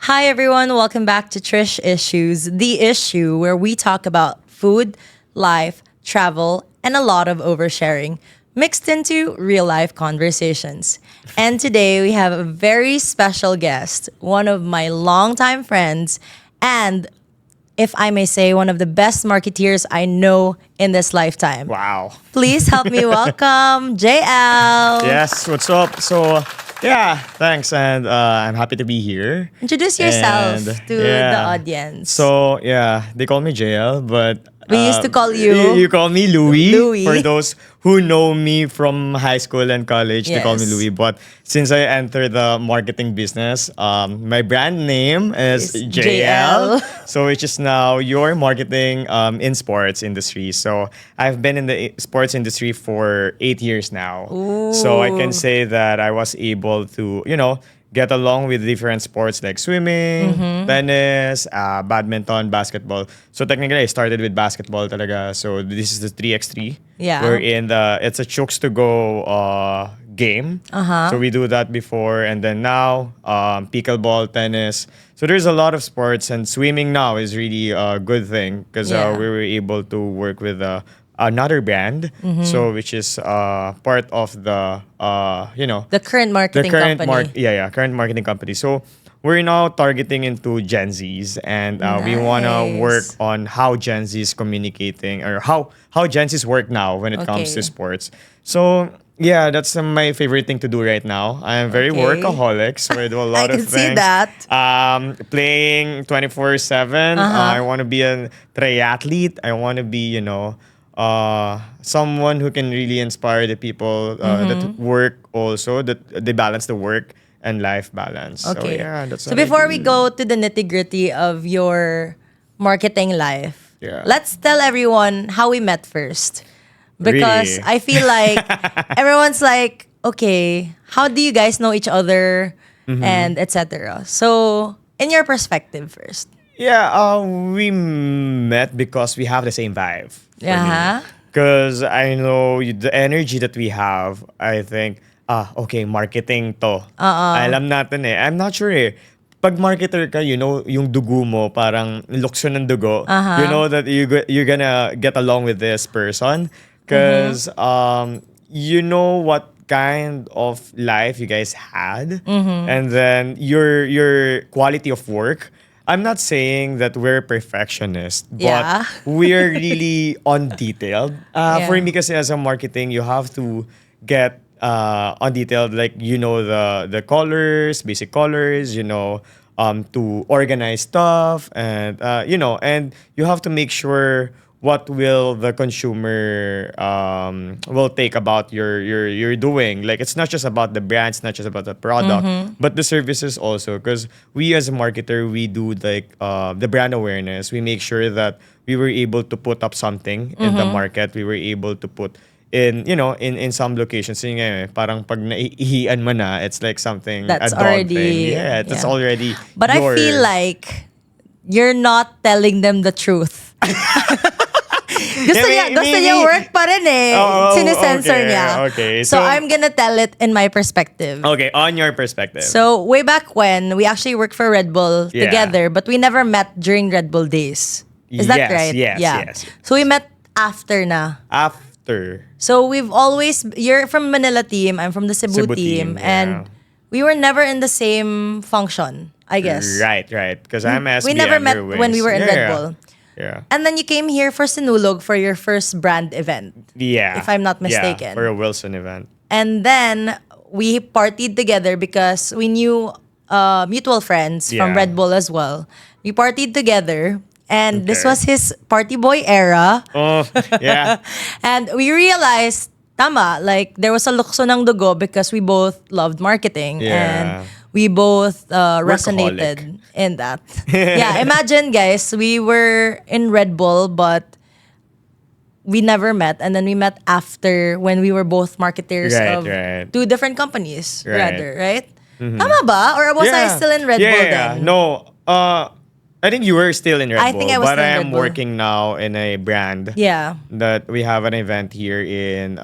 Hi, everyone. Welcome back to Trish Issues, the issue where we talk about food, life, travel, and a lot of oversharing mixed into real life conversations. And today we have a very special guest, one of my longtime friends, and if I may say, one of the best marketeers I know in this lifetime. Wow. Please help me welcome JL. Yes, what's up? Thanks. And I'm happy to be here. Introduce yourself And, to the audience. They call me JL, but We used to call you- You call me Louis. Louis. For those who know me from high school and college, they call me Yes. Louis. But since I entered the marketing business, my brand name is Is JL. JL. So which is now your marketing in sports industry. So I've been in the sports industry for 8 years now. So I can say that I was able to, get along with different sports like swimming, tennis, badminton, basketball. So technically, I started with basketball talaga. So this is the 3x3. Yeah. We're in it's a chooks to go game. So we do that before. And then now, pickleball, tennis. So there's a lot of sports. And swimming now is really a good thing because Yeah. we were able to work with another brand. So which is part of The current marketing company. current marketing company. So we're now targeting into Gen Zs, and we wanna Nice. work on how Gen Z is communicating or how Gen Zs work now when it comes to Okay. sports. So yeah, that's my favorite thing to do right now. I am very Okay. workaholic, so I do a lot I of can see things. that. Playing 24/7. I want to be a triathlete. I want to be, someone who can really inspire the people that work also, that they balance the work and life balance. So Okay. yeah, that's So what I before we do. go to the nitty gritty of your marketing life, Yeah. let's tell everyone how we met first. Because Really? I feel like everyone's like, okay, how do you guys know each other and etc. So, in your perspective first. Yeah, we met because we have the same vibe. Yeah. Because I know the energy that we have, I think, okay, marketing to. Alam natin eh. I'm not sure eh. Pag marketer ka, yung dugo mo, parang lukso ng dugo. You know that you're gonna get along with this person. Because you know what kind of life you guys had. And then your quality of work. I'm not saying that we're perfectionists, but Yeah. we're really on detailed. For me, kasi as a marketing, you have to get on detailed, like the colors, basic colors, to organize stuff, and and you have to make sure what will the consumer will take about your doing. Like it's not just about the brand, it's not just about the product, but the services also. Because we as a marketer, we do like the brand awareness. We make sure that we were able to put up something in the market. We were able to put in some locations. Yun nga eh, parang pag naiihian mo na, it's like something That's a dog already- thing. Yeah, that's yeah. already. But I feel like you're not telling them the truth. Gusto niya work pa rin eh. Sinisensor okay, niya. okay. So So- I'm gonna tell it in my perspective. Okay, on your perspective. So way back when, we actually worked for Red Bull Yeah. together, but we never met during Red Bull days. Is that Yes, right? yes, Yeah. yes. So we met after na. After. So you're from Manila team, I'm from the Cebu, Cebu team, team, and yeah. we were never in the same function, I guess. Right. Because I'm SBM. We never met your when we were in wings. Red Bull. Yeah. And then you came here for Sinulog for your first brand event. Yeah. If I'm not mistaken. Yeah, for a Wilson event. And then we partied together because we knew mutual friends from Yeah. Red Bull as well. We partied together. And this Okay. was his party boy era. Oh, yeah. And we realized, tama, like there was a lukso ng dugo because we both loved marketing. Yeah. And we both resonated in that. Yeah, imagine guys, we were in Red Bull, but we never met. And then we met after when we were both marketers Right, of right. two different companies, Right. rather, right? Tama ba? Or was I still in Red Bull then? No, I think you were still in Red I Bull, think I was but still I in am Red Bull. working now in a brand. Yeah. That we have an event here in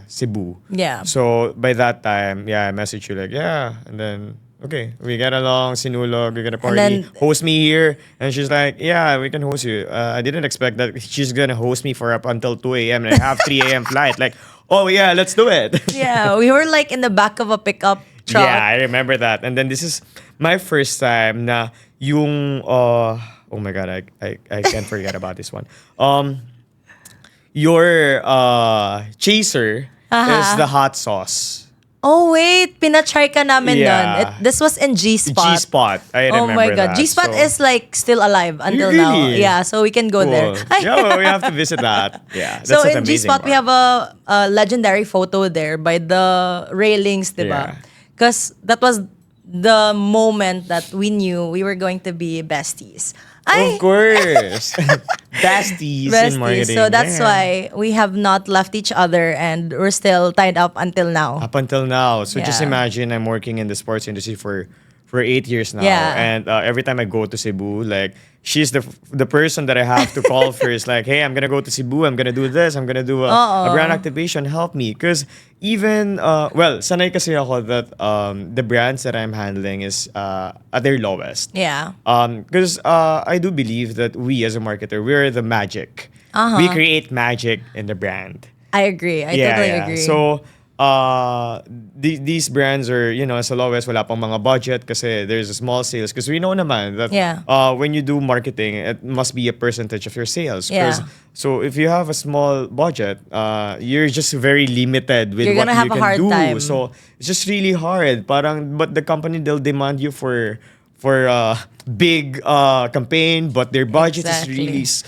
Cebu. Yeah. So by that time, I messaged you like, and then okay, we get along, sinulog, we get a And party, then host me here. And she's like, yeah, we can host you. I didn't expect that she's gonna host me for up until 2 a.m. and I have 3 a.m. flight. Like, oh yeah, let's do it. yeah, we were like in the back of a pickup Yeah, truck. I remember that. And then this is my first time na yung, oh my God, I can't forget about this one. Your chaser is the hot sauce. Oh wait, pinatry ka namin Yeah. nun. This was in G-Spot. G-Spot. I Oh remember my God. that. G-Spot So- is like still alive until now. Really? Yeah, so we can go there. Cool. Yeah, well, we have to visit that. Yeah, that's So an in amazing G-Spot, we bar. have a legendary photo there by the railings, diba? Yeah. Because that was the moment that we knew we were going to be besties. Of course. Besties in marketing. So that's Yeah. why we have not left each other and we're still tied up until now. Up until now. So just Yeah. imagine I'm working in the sports industry for 8 years now. Yeah. And every time I go to Cebu, like, she's the person that I have to call first. Like, hey, I'm going to go to Cebu. I'm going to do this. I'm going to do a brand activation. Help me. Because even, sanay kasi ako that the brands that I'm handling is at their lowest. Yeah. Because I do believe that we as a marketer, we're the magic. We create magic in the brand. I agree. I totally agree. So, these brands are, sa lowest, wala pang mga budget kasi there's a small sales. Because we know naman that when you do marketing, it must be a percentage of your sales. Yeah. So if you have a small budget, you're just very limited with You're what gonna have you a can hard do. time. So it's just really hard. But the company, they'll demand you for big campaign, but their budget Exactly. is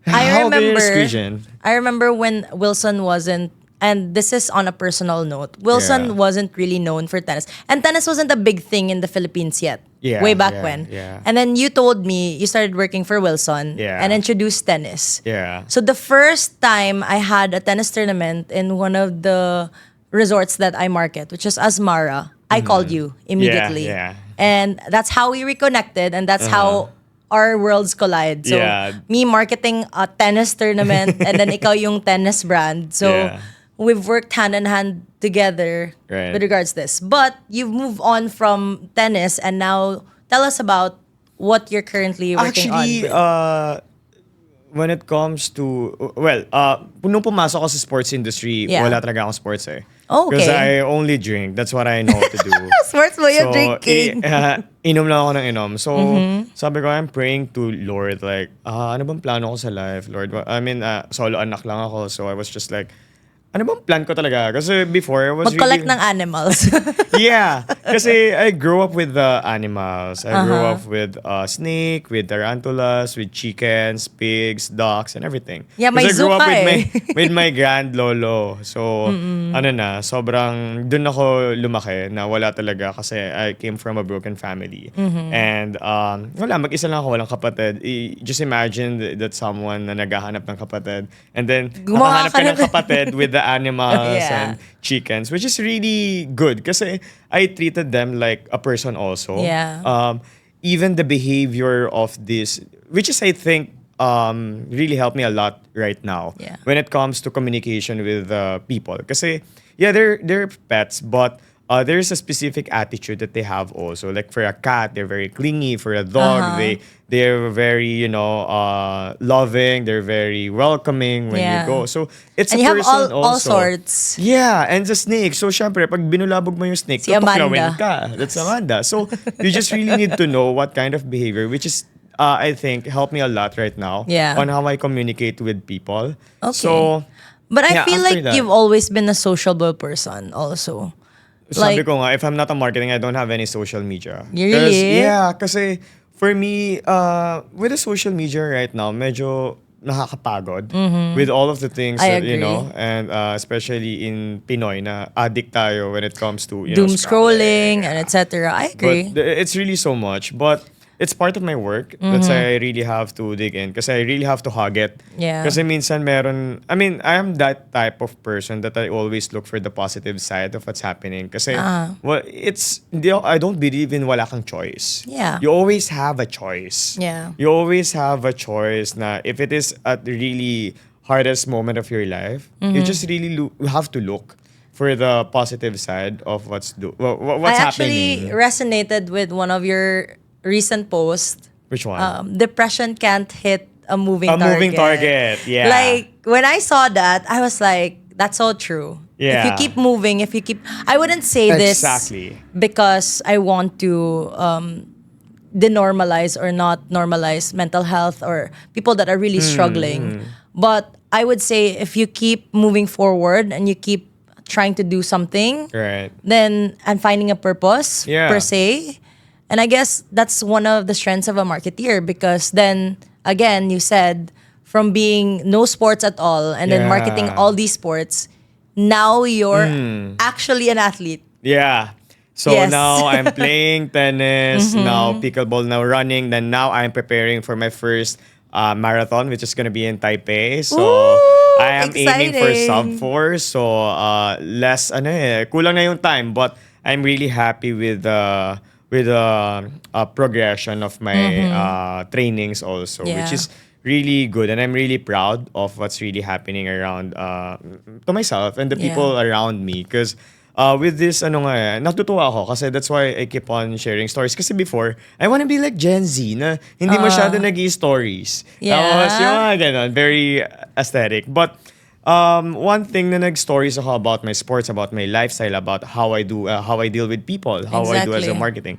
really how they're squeezing. I remember when Wilson wasn't, and this is on a personal note, Wilson Yeah. wasn't really known for tennis. And tennis wasn't a big thing in the Philippines yet. Yeah, way back yeah, when. yeah. And then you told me you started working for Wilson Yeah. and introduced tennis. Yeah. So the first time I had a tennis tournament in one of the resorts that I market, which is Asmara, I called you immediately. Yeah. And that's how we reconnected, and that's how our worlds collide. So Yeah. me marketing a tennis tournament and then ikaw yung tennis brand. So Yeah. we've worked hand in hand together Right. with regards to this. But you've moved on from tennis and now tell us about what you're currently working Actually, on. when it comes to, nung pumasok ako sa sports industry, Yeah. wala talaga akong sports eh. Oh, okay. Because I only drink. That's what I know to do. Sports mo yung drinking. Inom lang ako ng inom. So, Mm-hmm. sabi ko, I'm praying to Lord, like, ano bang plano ko sa life, Lord? I mean, solo anak lang ako. So, I was just like, ano bang plan ko talaga? Kasi before, I was Mag-collect really... ng animals. Yeah. Kasi I grew up with the animals. I grew up with snake, with tarantulas, with chickens, pigs, ducks, and everything. Yeah, may Kasi I grew zoo up ka with eh. with my grand lolo. So, sobrang dun ako lumaki na wala talaga kasi I came from a broken family. And wala, mag-isa lang ako, walang kapatid. Just imagine that someone na naghahanap ng kapatid and then Gumawa nakahanap ka ka ng ng- kapatid with the animals Yeah. and chickens, which is really good kasi I treated them like a person also. Yeah. Even the behavior of this, which is I think really helped me a lot right now Yeah. when it comes to communication with people. Kasi yeah, they're pets, but there's a specific attitude that they have also. Like for a cat, they're very clingy. For a dog, they're very loving. They're very welcoming when Yeah. you go. So it's And a you have person all also. sorts. Yeah, and the snake. So syempre, pag binulabog mo yung snake, Si Amanda. tutuklawin ka. That's Amanda. So you just really need to know what kind of behavior, which is I think helped me a lot right now Yeah. on how I communicate with people. Okay. So But I yeah, feel after like that- you've always been a sociable person also. sabi ko nga, if I'm not a marketing, I don't have any social media. Really? Yeah, kasi for me, with the social media right now, medyo nakakapagod with all of the things I that, agree. and especially in Pinoy na addict tayo when it comes to, Doom scrolling and etc. I agree. But it's really so much. But it's part of my work. That's why I really have to dig in. Kasi I really have to hug it. Yeah. Kasi minsan meron... I mean, I am that type of person that I always look for the positive side of what's happening. Kasi, I don't believe in wala kang choice. Yeah. You always have a choice. Yeah. You always have a choice na if it is at the really hardest moment of your life, you just really have to look. for the positive side of what's I actually happening. resonated with one of your recent posts. Which one? Depression can't hit a moving A moving target. target. Yeah. Like when I saw that, I was like, that's so true. If you Yeah. keep moving, if you keep, I wouldn't say this Exactly. because I want to denormalize or not normalize mental health or people that are really struggling. But I would say if you keep moving forward and you keep trying to do something, Right. then and finding a purpose Yeah. per se. And I guess that's one of the strengths of a marketeer because then again you said from being no sports at all and then marketing Yeah. all these sports, now you're actually an athlete. Yeah. So Yes. now I'm playing tennis, now pickleball, now running. Then now I'm preparing for my first marathon, which is going to be in Taipei. So Ooh, I am aiming for sub exciting. 4. So less, kulang na yung time. But I'm really happy with the progression of my trainings also, which Yeah. is really good. And I'm really proud of what's really happening around to myself and the Yeah. people around me. Because with this, natutuwa ako kasi that's why I keep on sharing stories. Kasi before, I wanna be like Gen Z na hindi masyado nag-stories. Yeah. Tapos yung mga ganon, very aesthetic. But one thing na nag-stories ako about my sports, about my lifestyle, about how I deal with people, how I do as a Exactly. marketing.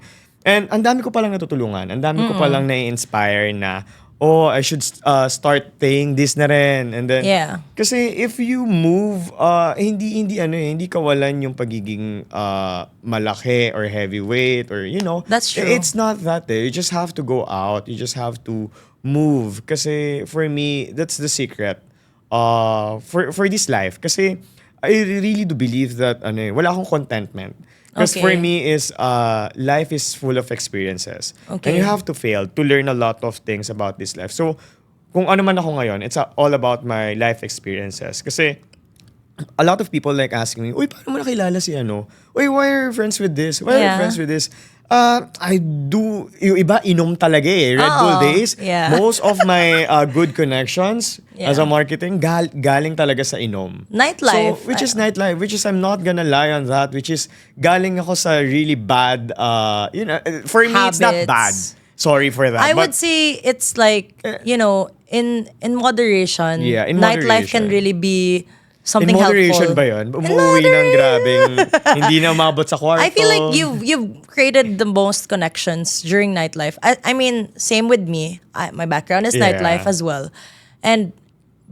And ang dami ko palang natutulungan. Ang dami ko palang na-inspire na, oh, I should start playing this na rin. And then, Yeah. kasi if you move, hindi kawalan yung pagiging malaki or heavyweight or, That's true. It's not that. You just have to go out. You just have to move. Kasi for me, that's the secret for this life. Kasi I really do believe that wala akong contentment. Because for Okay. me is life is full of experiences. Okay. And you have to fail to learn a lot of things about this life. So kung ano man ako ngayon, it's all about my life experiences. Kasi a lot of people like asking me, uy, paano mo nakilala si ano? Uy, why are you friends with this? Why are you Yeah. friends with this? I do, yung iba, inom talaga eh. Red Bull Oo, days. yeah. Most of my good connections Yeah. as a marketing, galing talaga sa inom. Nightlife. So, which is nightlife, which is I'm not gonna lie on that, which is galing ako sa really bad, for me, it's not Habits. bad. Sorry for that. I but would say it's like, in moderation, Yeah, in nightlife moderation. can really be in something moderation helpful. ba yun? Umuwi ng grabing, hindi na umabot sa kwarto. I feel like you've created the most connections during nightlife. I mean, same with me. My background is Yeah. nightlife as well. And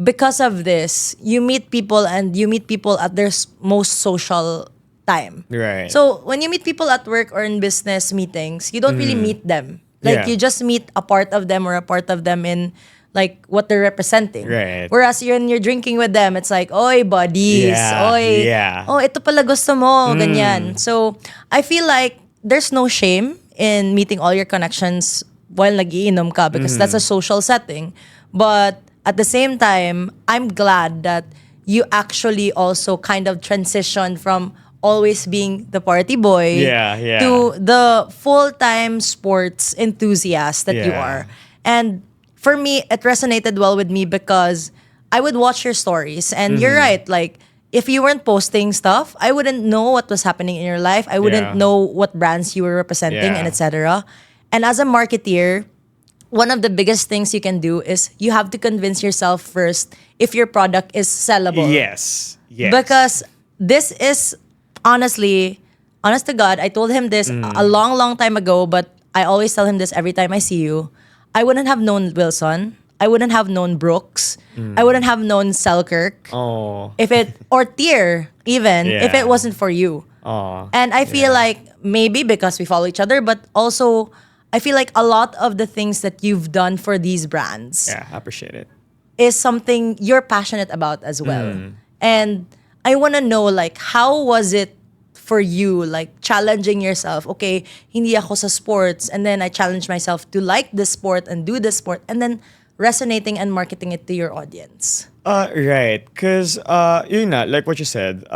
because of this, you meet people and you meet people at their most social time. Right. So when you meet people at work or in business meetings, you don't really meet them. Like Yeah. you just meet a part of them or a part of them in like what they're representing. Right. Whereas when you're drinking with them, it's like, oy, buddies. Yeah, Oy, yeah. oh, ito pala gusto mo, ganyan. So, I feel like there's no shame in meeting all your connections while nagiinom ka because that's a social setting. But at the same time, I'm glad that you actually also kind of transitioned from always being the party boy Yeah, yeah. to the full-time sports enthusiast that you Yeah. are. And for me, it resonated well with me because I would watch your stories and you're Mm-hmm. right, like if you weren't posting stuff, I wouldn't know what was happening in your life. I wouldn't Yeah. know what brands you were representing Yeah. and etc. And as a marketeer, one of the biggest things you can do is you have to convince yourself first if your product is sellable. Yes. Yes. Because this is honestly, honest to God, I told him this a long, long time ago, but I always tell him this every time I see you. I wouldn't have known Wilson. I wouldn't have known Brooks. I wouldn't have known Selkirk. Oh. Or Tier even if Yeah. it wasn't for you. Oh. And I feel like maybe because we follow each other, but also I feel like a lot of the things that you've done for these brands Yeah, I appreciate it. is something you're passionate about as well. And I want to know like how was it for you like challenging yourself? Okay, hindi ako sa sports and then I challenge myself to like this sport and do this sport and then resonating and marketing it to your audience. Right. Because, yun na, like what you said,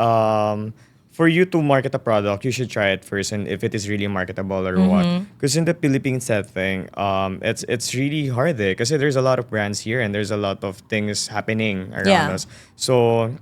for you to market a product, you should try it first, and if it is really marketable or what. Because in the Philippine setting, it's really hard there because there's a lot of brands here and there's a lot of things happening around Yeah. us. So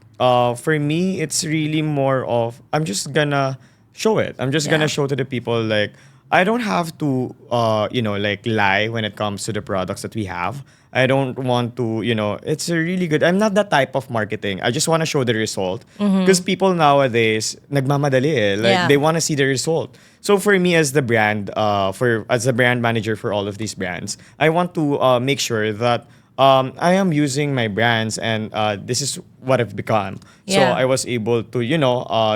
for me, it's really more of I'm just gonna show it. I'm just Yeah. gonna show to the people like I don't have to like lie when it comes to the products that we have. I don't want to, it's a really good. I'm not that type of marketing. I just want to show the result because people nowadays nagmamadali eh. Like Yeah. they want to see the result. So for me as the brand for as the brand manager for all of these brands, I want to make sure that I am using my brands and this is what I've become. So Yeah. I was able to,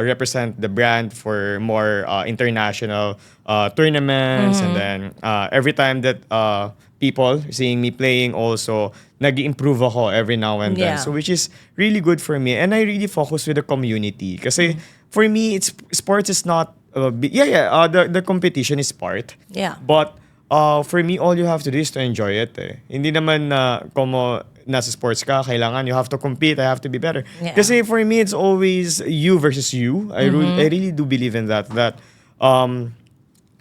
represent the brand for more international tournaments. And then every time that people seeing me playing also, nag-improve ako every now and then. Yeah. So which is really good for me. And I really focus with the community. Kasi for me, sports is not, the competition is part. Yeah. But for me, all you have to do is to enjoy it. Eh. Hindi naman na como nasa sports ka, kailangan you have to compete, I have to be better. Yeah. Kasi for me, it's always you versus you. I really do believe in that. That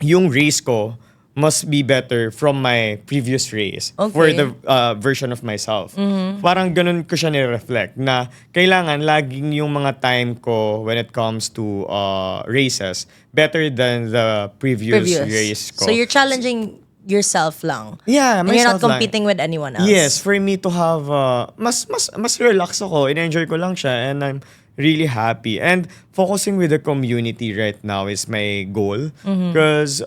yung race ko must be better from my previous race for Okay. the version of myself. Parang ganun ko siya ni-reflect na kailangan laging yung mga time ko when it comes to races better than the previous race ko. So you're challenging yourself lang. Yeah, And you're not myself lang. competing with anyone else. Yes, for me to have mas relax ako, in-enjoy ko lang siya and I'm really happy. And focusing with the community right now is my goal because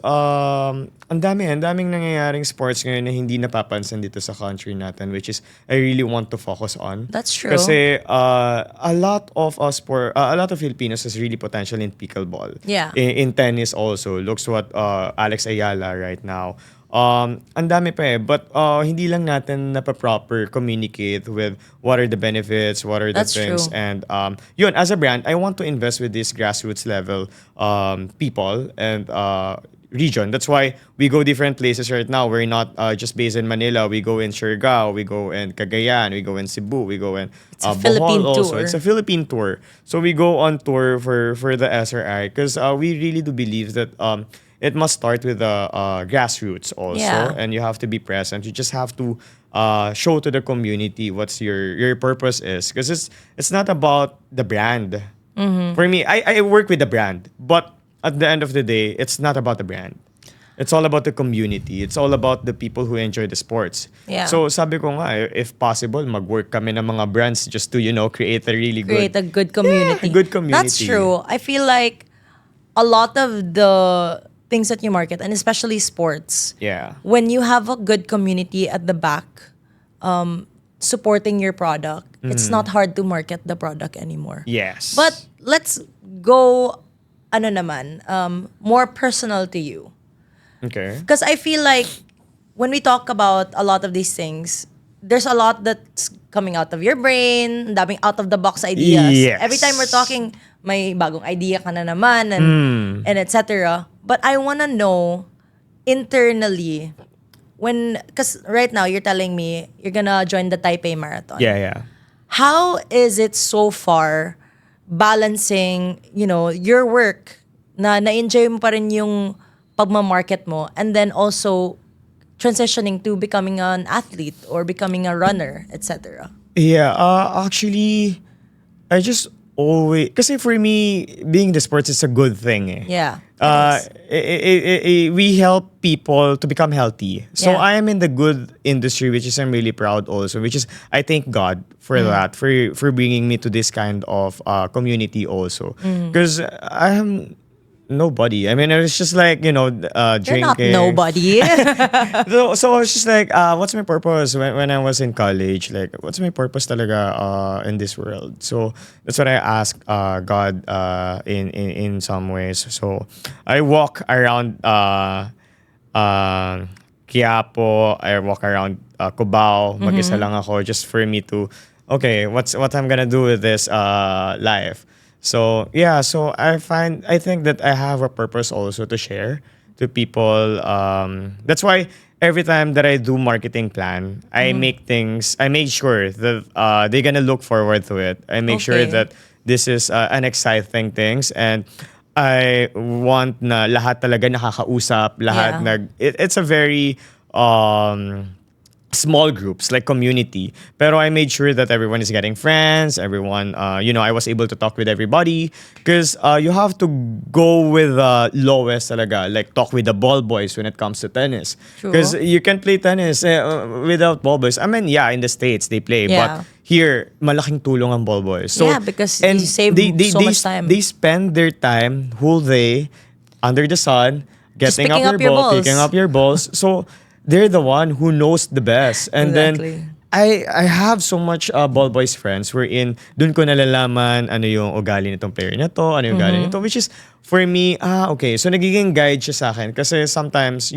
ang daming nangyayaring sports ngayon na hindi napapansin dito sa country natin, which is I really want to focus on. That's true. Kasi a lot of a lot of Filipinos has really potential in pickleball. Yeah. In tennis also. Looks what Alex Ayala right now. Ang dami pa eh. But hindi lang natin proper communicate with what are the benefits, what are the That's things. true. And yun, as a brand, I want to invest with this grassroots level people and region. That's why we go different places right now. We're not just based in Manila. We go in Siargao, we go in Cagayan, we go in Cebu, we go in a Bohol Philippine also. tour. It's a Philippine tour. So we go on tour for the SRI because we really do believe that it must start with the grassroots also. Yeah. And you have to be present. You just have to show to the community what's your purpose is. Because it's not about the brand. For me, I work with the brand. But at the end of the day, it's not about the brand. It's all about the community. It's all about the people who enjoy the sports. Yeah. So sabi ko nga, if possible, mag-work kami ng mga brands just to, create a really Create good... a good community. Yeah, good community. That's true. I feel like a lot of the things that you market, and especially sports, Yeah. when you have a good community at the back supporting your product, it's not hard to market the product anymore. Yes. But let's go, more personal to you. Okay. Because I feel like when we talk about a lot of these things, there's a lot that's coming out of your brain, daming out of the box ideas. Yes. Every time we're talking, may bagong idea ka na naman and etc. But I wanna know internally because right now you're telling me you're gonna join the Taipei Marathon. Yeah. How is it so far balancing, your work na-enjoy mo pa rin yung pagmamarket mo and then also transitioning to becoming an athlete or becoming a runner, etc. Yeah, actually, I just always... Kasi for me, being the sports is a good thing eh. Yeah. We help people to become healthy. So Yeah. I am in the good industry, which is I'm really proud also, which is I thank God for that, for bringing me to this kind of community also. Because I am nobody. I mean, it was just like, You're drinking. not nobody. So I was just like, what's my purpose when I was in college? Like, what's my purpose talaga in this world? So that's what I asked God in some ways. So I walk around Quiapo, I walk around Cubao, mag-isa lang ako just for me to, okay, what I'm gonna do with this life. So yeah, so I think that I have a purpose also to share to people. That's why every time that I do marketing plan, I make sure that they're gonna look forward to it. I make sure Okay. that this is an exciting things, and I want na lahat talaga nakakausap, lahat Yeah. it's a very small groups like community, pero I made sure that everyone is getting friends, everyone I was able to talk with everybody, because you have to go with the lowest talaga, like talk with the ball boys when it comes to tennis, True. because you can play tennis without ball boys. I mean, yeah, in the States they play, Yeah. but here malaking tulong ang ball boys. So Yeah, because you save so much time. they spend their time whole day under the sun, Just getting picking up up your your ball, balls. picking up your balls. So they're the one who knows the best. And Exactly. then I have so much ball boys friends wherein dun ko nalalaman ano yung ugali nitong player na to, ano yung ugali nito, which is for me, okay, so nagiging guide siya sa akin kasi sometimes,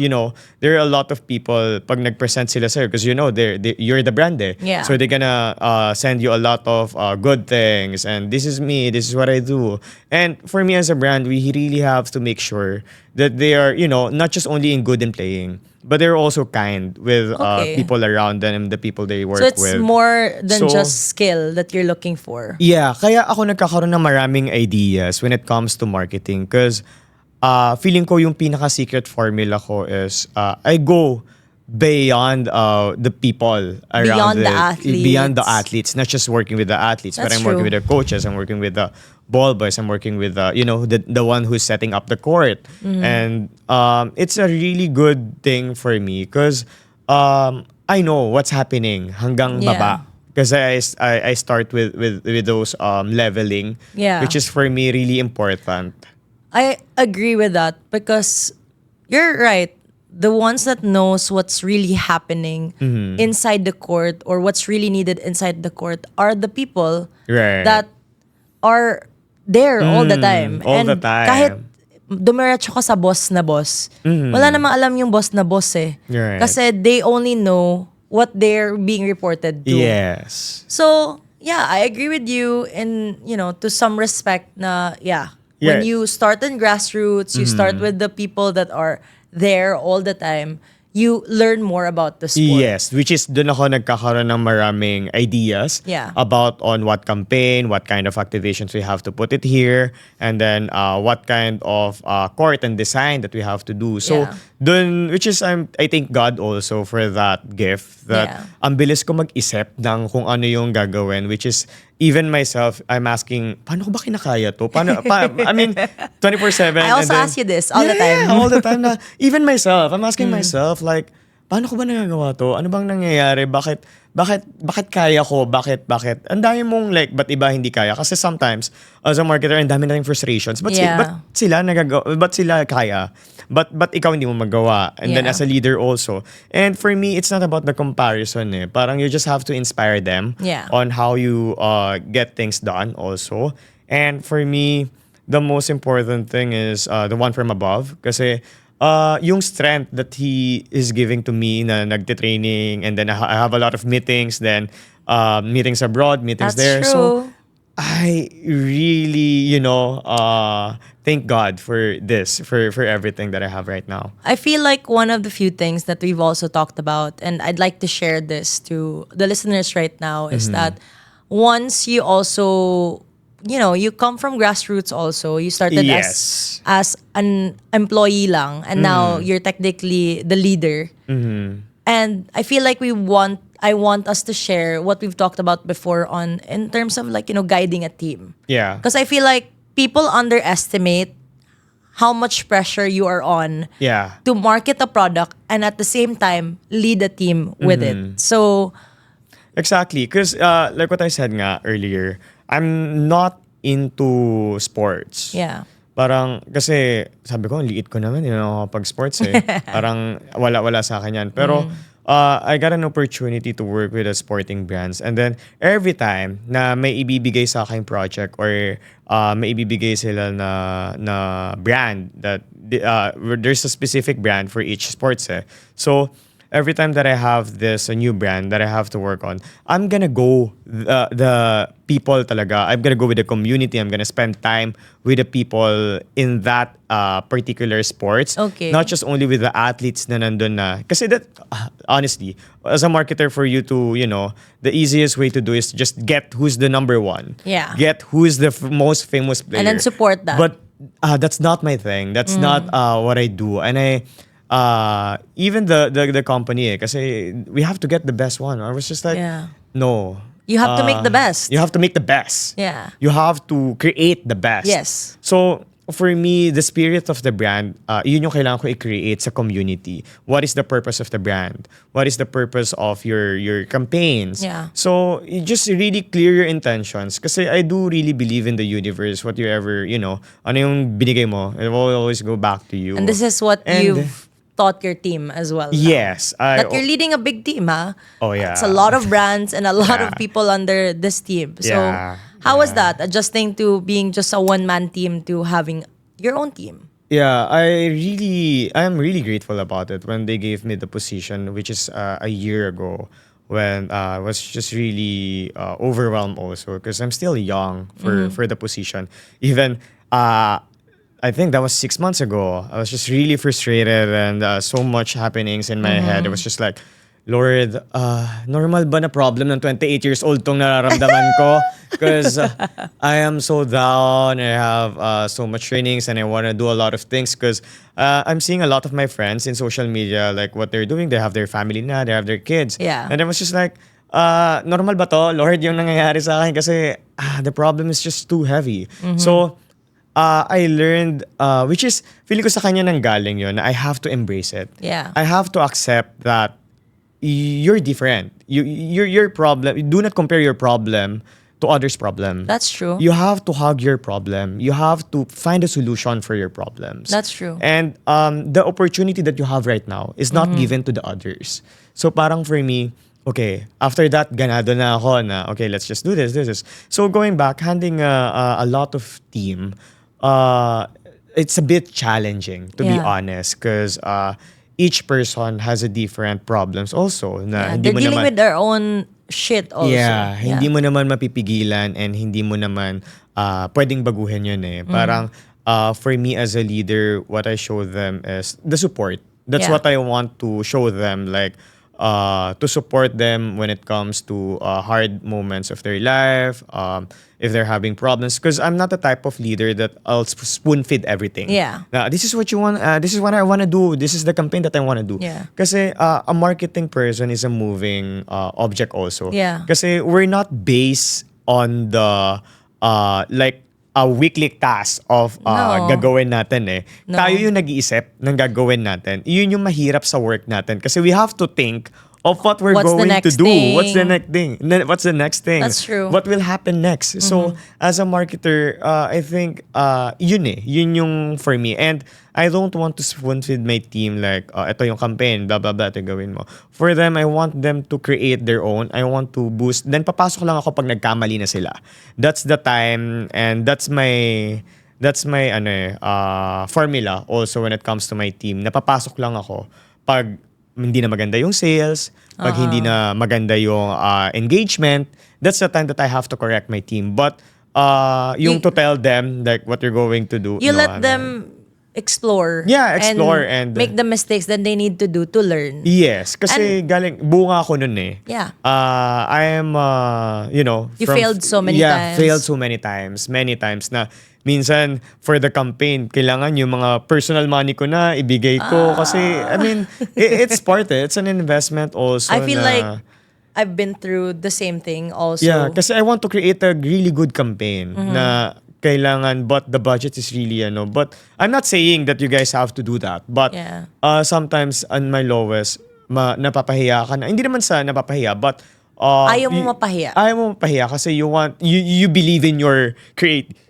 there are a lot of people pag nag-present sila sa'yo because you're the brand eh. Yeah. So they're gonna send you a lot of good things, and this is me, this is what I do. And for me as a brand, we really have to make sure that they are, not just only in good in playing, but they're also kind with Okay. people around them, the people they work So it's with. more than So, just skill that you're looking for. Yeah, kaya ako nagkakaroon ng maraming ideas when it comes to marketing, because feeling ko yung pinaka-secret formula ko is I go beyond the people around Beyond the beyond the athletes. athletes, not just working with the athletes, but That's I'm working true. with the coaches, I'm working with the ball boys, I'm working with the one who's setting up the court. Mm-hmm. And it's a really good thing for me because I know what's happening hanggang Yeah. baba. Because I start with those leveling, Yeah. which is for me really important. I agree with that because you're right. The ones that knows what's really happening Mm-hmm. inside the court or what's really needed inside the court are the people Right. that are there all the time. all And the time. kahit dumiretso ka sa boss na boss, wala namang alam yung boss na boss eh. Right. Kasi they only know what they're being reported to. Yes. So, yeah, I agree with you in, to some respect na, when Yeah. you start in grassroots, you start with the people that are there all the time, you learn more about the sport. Yes, which is doon ako nagkakaroon ng maraming ideas Yeah. about on what campaign, what kind of activations we have to put it here, and then what kind of court and design that we have to do. So, Yeah. doon, which is I thank God also for that gift that Yeah. ang bilis ko mag-isip ng kung ano yung gagawin, which is even myself, I'm asking, paano ko ba kinakaya to? I mean, 24/7. I also and then, ask you this all the time. all the time na, even myself, I'm asking myself, like, paano ko ba nagagawa to? Ano bang nangyayari? Bakit kaya ko? Bakit? Ang dami mong like, ba't iba hindi kaya? Kasi sometimes, as a marketer, ang dami na rin frustrations. Ba't sila nagagawa? Ba't sila kaya? Ba't ikaw hindi mo magawa? And then Yeah. as a leader also. And for me, it's not about the comparison eh. Parang you just have to inspire them Yeah. on how you get things done also. And for me, the most important thing is the one from above. Kasi yung strength that he is giving to me na nagte-training, and then I have a lot of meetings, then meetings abroad, meetings That's there. true. So I really, thank God for this, for everything that I have right now. I feel like one of the few things that we've also talked about, and I'd like to share this to the listeners right now, is that once you also, you come from grassroots also, you started Yes. as an employee lang, and now you're technically the leader. And I feel like I want us to share what we've talked about before in terms of like, guiding a team. Yeah. Because I feel like people underestimate how much pressure you are on Yeah. to market a product and at the same time lead a team with it. So, Exactly. Because like what I said nga earlier, I'm not into sports. yeah. Parang, kasi sabi ko, ang liit ko naman, hindi na ako pag-sports eh. Parang wala-wala sa akin yan. Pero I got an opportunity to work with the sporting brands. And then, every time na may ibibigay sa aking project or may ibibigay sila na brand that there's a specific brand for each sports eh. So, every time that I have this a new brand that I have to work on, I'm gonna go the people talaga. I'm gonna go with the community. I'm gonna spend time with the people in that particular sports. Okay. Not just only with the athletes na nandun na. Kasi that, honestly, as a marketer for you to, the easiest way to do is just get who's the number one. Yeah. Get who's the most famous player. And then support that. But that's not my thing. That's not what I do. And even the company, kasi we have to get the best one. I was just like, Yeah. no. You have to make the best. You have to make the best. Yeah. You have to create the best. Yes. So, for me, the spirit of the brand, yun yung kailangan ko i-create sa community. What is the purpose of the brand? What is the purpose of your campaigns? Yeah. So, you just really clear your intentions. Kasi I do really believe in the universe. What you ever, ano yung binigay mo, it will always go back to you. And this is what And- you've taught your team as well. now. Yes. That you're leading a big team, ha? Oh, yeah. It's a lot of brands and a lot Yeah. of people under this team. So, Yeah. how was Yeah. that? Adjusting to being just a one-man team to having your own team? Yeah, I'm really grateful about it when they gave me the position, which is a year ago, when I was just really overwhelmed also because I'm still young for the position. Even I think that was 6 months ago. I was just really frustrated and so much happenings in my head. It was just like, Lord, normal ba na problem ng 28 years old tong nararamdaman ko? Because I am so down. I have so much trainings and I want to do a lot of things because I'm seeing a lot of my friends in social media, like what they're doing. They have their family na, they have their kids. Yeah. And I was just like, normal ba to? Lord, yung nangyayari sa akin kasi the problem is just too heavy. So, I learned, which is, feeling ko sa kanya nang galing yun, I have to embrace it. Yeah. I have to accept that you're different. Your problem, do not compare your problem to others' problem. That's true. You have to hug your problem. You have to find a solution for your problems. That's true. And the opportunity that you have right now is not given to the others. So parang for me, okay, after that, ganado na ako na, okay, let's just do this. So going back, handling a lot of team, it's a bit challenging, to be Yeah. honest, because each person has a different problems also. Na Yeah, hindi they're mo dealing naman, with their own shit also. yeah, hindi mo naman mapipigilan and hindi mo naman pwedeng baguhin yun eh. Parang for me as a leader, what I show them is the support. That's Yeah. what I want to show them, like to support them when it comes to hard moments of their life, if they're having problems. Because I'm not the type of leader that I'll spoon feed everything. Yeah. This is what you want. This is what I want to do. This is the campaign that I want to do. Yeah. Kasi a marketing person is a moving object also. Yeah. Kasi we're not based on the like a weekly task of No. gagawin natin eh. No. Tayo yung nag-iisip ng gagawin natin. Yun yung mahirap sa work natin. Kasi we have to think of what we're What's the going to next do. thing? What's the next thing? What's the next thing? That's true. What will happen next? So, as a marketer, I think yun eh. Yun yung for me. And I don't want to spoon feed my team like, ito yung campaign, blah, blah, blah, ito gawin mo. For them, I want them to create their own. I want to boost. Then, papasok lang ako pag nagkamali na sila. That's the time and that's my formula also when it comes to my team. Napapasok lang ako pag hindi na maganda yung sales, pag hindi na maganda yung engagement. That's the time that I have to correct my team. But yung to tell them like what you're going to do. You no, let them explore. Yeah, explore and make the mistakes that they need to do to learn. Yes, kasi galing bunga ako nun eh. Yeah. I am You failed so many times. failed so many times na minsan for the campaign kailangan yung mga personal money ko na ibigay ko kasi I mean it's part it's an investment also. I feel na, like I've been through the same thing also. yeah, kasi I want to create a really good campaign na kailangan but the budget is really but I'm not saying that you guys have to do that but Yeah. sometimes on my lowest napapahiya ka na hindi naman sa napapahiya but Ayaw mo mapahiya. Ayaw mo mapahiya kasi you believe in your creativity.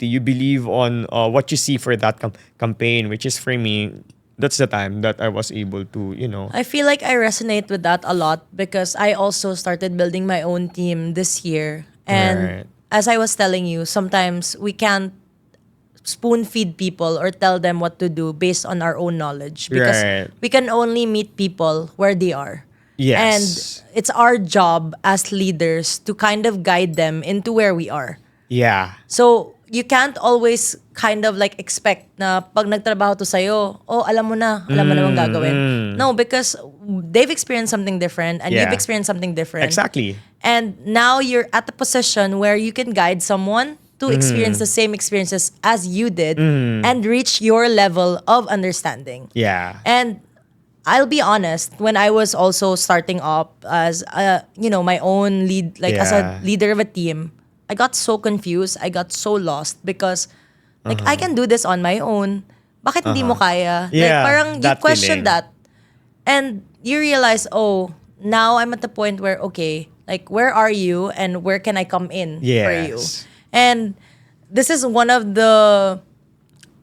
You believe on what you see for that campaign, which is for me, that's the time that I was able to, I feel like I resonate with that a lot because I also started building my own team this year. And Right. as I was telling you, sometimes we can't spoon feed people or tell them what to do based on our own knowledge, because Right. we can only meet people where they are. And Yes. it's our job as leaders to kind of guide them into where we are. Yeah. So, you can't always kind of like expect na pag nagtrabaho to sa'yo, oh, alam mo namang gagawin. No, because they've experienced something different and you've Yeah. experienced something different. Exactly. And now you're at the position where you can guide someone to experience the same experiences as you did and reach your level of understanding. Yeah. And I'll be honest, when I was also starting up as my own lead, like as a Yeah. leader of a team, I got so confused. I got so lost because like I can do this on my own. Bakit hindi mo kaya? Like Yeah, parang you that question feeling. that. And you realize, oh, now I'm at the point where, okay, like where are you and where can I come in for you? Yes. And this is one of the,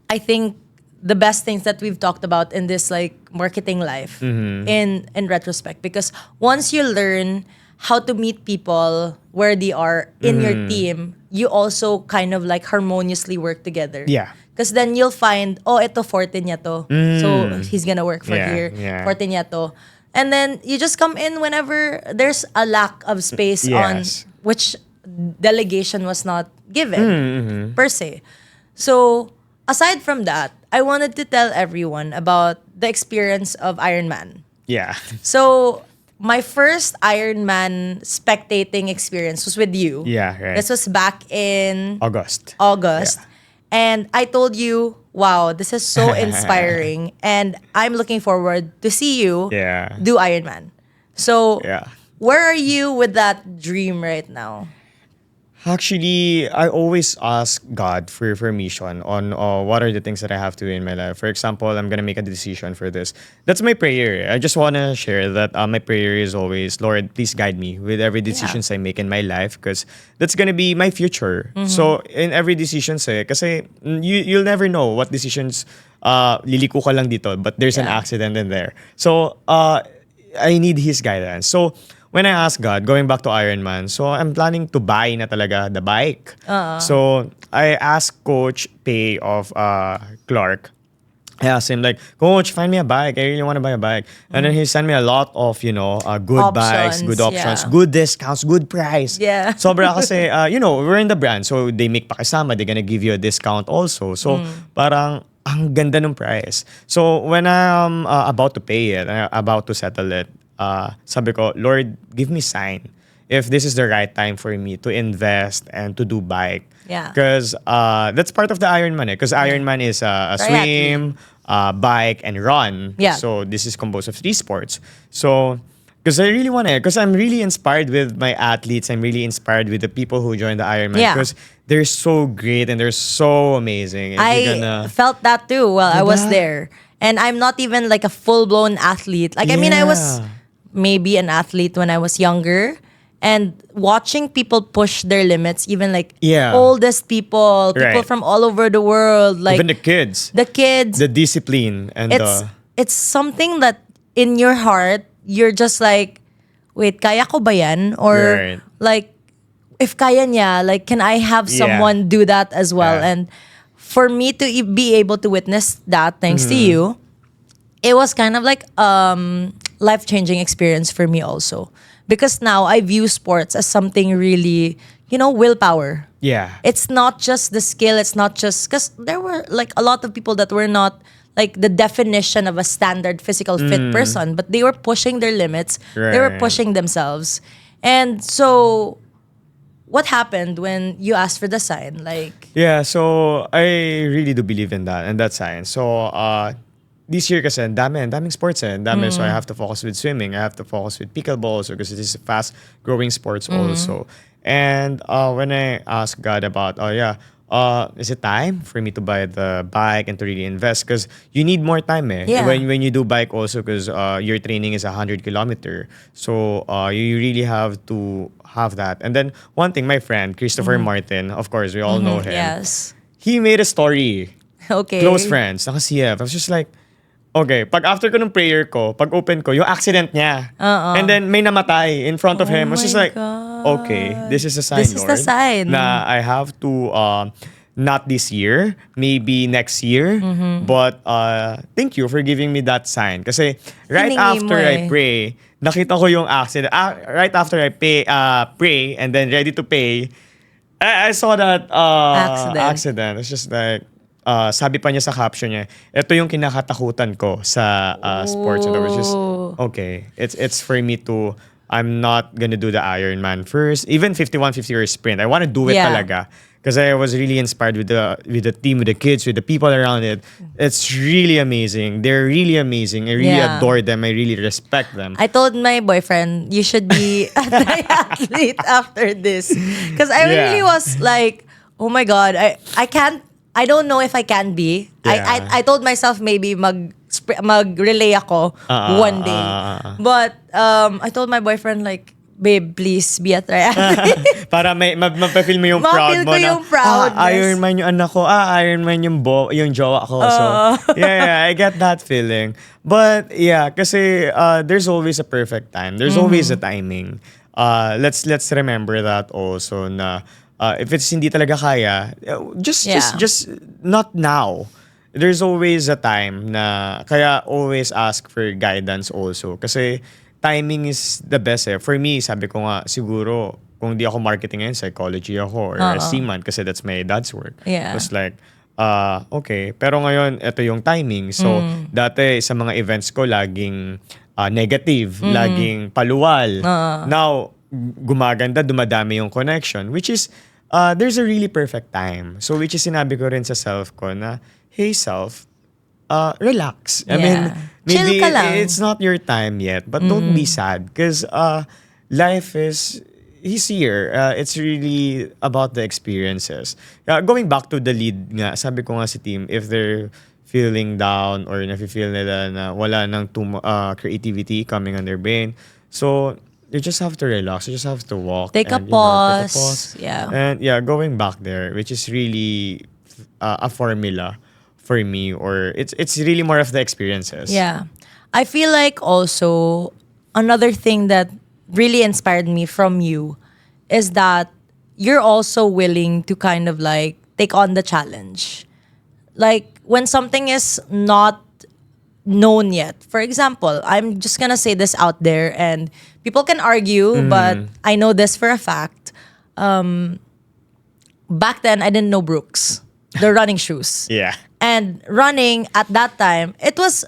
I think, the best things that we've talked about in this like marketing life in retrospect, because once you learn how to meet people where they are in your team, you also kind of like harmoniously work together. Yeah. Because then you'll find, oh, ito forte niya to. So he's gonna work for Yeah, here. yeah. Forte niya to. And then you just come in whenever there's a lack of space on Yes. which delegation was not given per se. So aside from that, I wanted to tell everyone about the experience of Ironman. Yeah. So my first Ironman spectating experience was with you. Yeah, right. This was back in August. August. Yeah. And I told you, wow, this is so inspiring. And I'm looking forward to see you Yeah. do Ironman. So, Yeah. where are you with that dream right now? Actually, I always ask God for permission on what are the things that I have to do in my life. For example, I'm gonna make a decision for this. That's my prayer. I just wanna share that my prayer is always, Lord, please guide me with every decisions I make in my life, because that's gonna be my future. So in every decision, kasi you'll never know what decisions liliko ka lang dito, but there's an Yeah. accident in there. So I need His guidance. So when I asked God, going back to Ironman, so I'm planning to buy na talaga the bike. So I asked Coach Pay of Clark. I asked him like, Coach, find me a bike. I really want to buy a bike. And then he sent me a lot of, good bikes, good options, yeah. good discounts, good price. Yeah. Sobra kasi, we're in the brand. So they make pakisama. They're gonna give you a discount also. So parang ang ganda ng price. So when I'm about to pay it, about to settle it, sabi ko, Lord, give me sign if this is the right time for me to invest and to do bike. Yeah. Because that's part of the Ironman. Because Ironman is a swim, bike, and run. Yeah. So this is composed of 3 sports. So, because I really want to, because I'm really inspired with my athletes. I'm really inspired with the people who join the Ironman. Yeah. Because they're so great and they're so amazing. And you're I gonna, felt that too while I was Diba? there. And I'm not even like a full-blown athlete. Like, I mean, I was Yeah. maybe an athlete when I was younger. And watching people push their limits, even like Yeah. oldest people Right. from all over the world, like even the kids, the kids, the discipline, and it's something that in your heart, you're just like, wait, kaya ko ba yan? Or Right. like, if kaya niya, like, can I have Yeah. someone do that as well? Yeah. And for me to be able to witness that, thanks to Mm-hmm. you, it was kind of like life-changing experience for me also. Because now I view sports as something really, willpower. yeah. It's not just the skill. It's not just, because there were like a lot of people that were not like the definition of a standard physical fit person, but they were pushing their limits. They were Right. pushing themselves. And so what happened when you asked for the sign? Like, Yeah, so I really do believe in that and that science. So this year kasi ang daming sports ang dami. So I have to focus with swimming. I have to focus with pickleball also because it is a fast growing sports also. And when I asked God about, is it time for me to buy the bike and to really invest? Because you need more time Yeah. when you do bike also because your training is 100 kilometer. So you really have to have that. And then one thing, my friend, Christopher Martin, of course, we all know him. yes. He made a story. Okay. Close friends. Naka-CF. I was just like, okay, pag after ko ng prayer ko, pag open ko, yung accident niya. And then may namatay in front of him. I was just my like, okay, this is a sign, This is Lord. the sign. Na I have to not this year, maybe next year. But thank you for giving me that sign. Kasi right Hiningi after mo I eh. pray, nakita ko yung accident. Right after I pray and then ready to pay, I saw that accident. It's just like, sabi pa niya sa caption niya, ito yung kinakatakutan ko sa sports. And I was just, okay, it's for me to, I'm not gonna do the Ironman first. Even 51-50 or sprint. I want to do it Yeah. talaga. Because I was really inspired with the team, with the kids, with the people around it. It's really amazing. They're really amazing. I really Yeah. adore them. I really respect them. I told my boyfriend, you should be a triathlete after this. Because I Yeah. really was like, oh my God, I can't, I don't know if I can be. Yeah. I told myself maybe mag-relay ako one day. But I told my boyfriend like, babe, please be a triathlete. Para mapafeel mo yung proud Mapafeel mo ko na, yung proudness. Ironman yung anak ko, Ironman yung jowa ko. So, yeah, I get that feeling. But, yeah, kasi there's always a perfect time. There's always a timing. Let's remember that also na if it's hindi talaga kaya, just not now. There's always a time na, kaya always ask for guidance also. Kasi, timing is the best eh. For me, sabi ko nga, siguro, kung di ako marketing ngayon, psychology ako or seaman kasi that's my dad's work. Yeah. It was like, okay. Pero ngayon, ito yung timing. So, dati sa mga events ko, laging negative, laging paluwal. Now, gumaganda, dumadami yung connection. Which is, there's a really perfect time. So, which is sinabi ko rin sa self ko na, hey self, relax. I mean, Chill maybe ka lang. it's not your time yet, but don't be sad because life is easier. It's really about the experiences. Going back to the lead nga, sabi ko nga sa team, if they're feeling down or nafe-feel nila na wala nang creativity coming on their brain, so you just have to relax. You just have to walk. Take a and, pause. take a pause. Yeah. And going back there, which is really a formula for me, or it's really more of the experiences. Yeah. I feel like also another thing that really inspired me from you is that you're also willing to kind of like take on the challenge. Like when something is not known yet. For example, I'm just gonna say this out there and people can argue, but I know this for a fact. Back then, I didn't know Brooks, the running shoes. Yeah. And running at that time, it was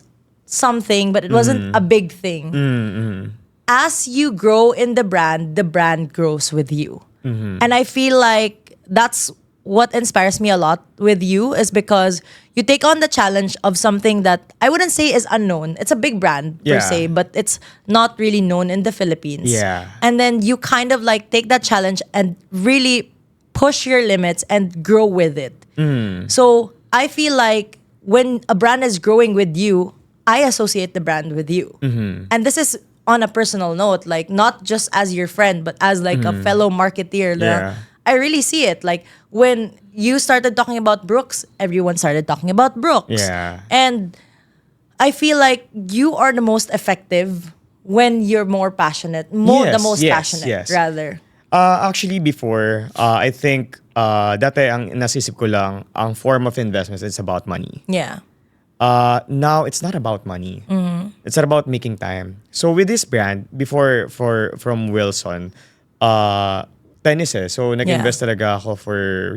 something, but it wasn't a big thing. As you grow in the brand grows with you. And I feel like that's what inspires me a lot with you is because you take on the challenge of something that I wouldn't say is unknown. It's a big brand per Yeah. se, but it's not really known in the Philippines. Yeah. And then you kind of like take that challenge and really push your limits and grow with it. So I feel like when a brand is growing with you, I associate the brand with you. And this is on a personal note, like not just as your friend, but as like a fellow marketeer. na Yeah. I really see it. Like when you started talking about Brooks, everyone started talking about Brooks. Yeah. And I feel like you are the most effective when you're more passionate. The Yes, most yes, passionate, yes. rather. Actually, before, I think, dati ang nasisip ko lang, ang form of investments, it's about money. Yeah. Now, it's not about money. It's not about making time. So with this brand, before from Wilson, tennis eh. So nag-invest talaga ako for,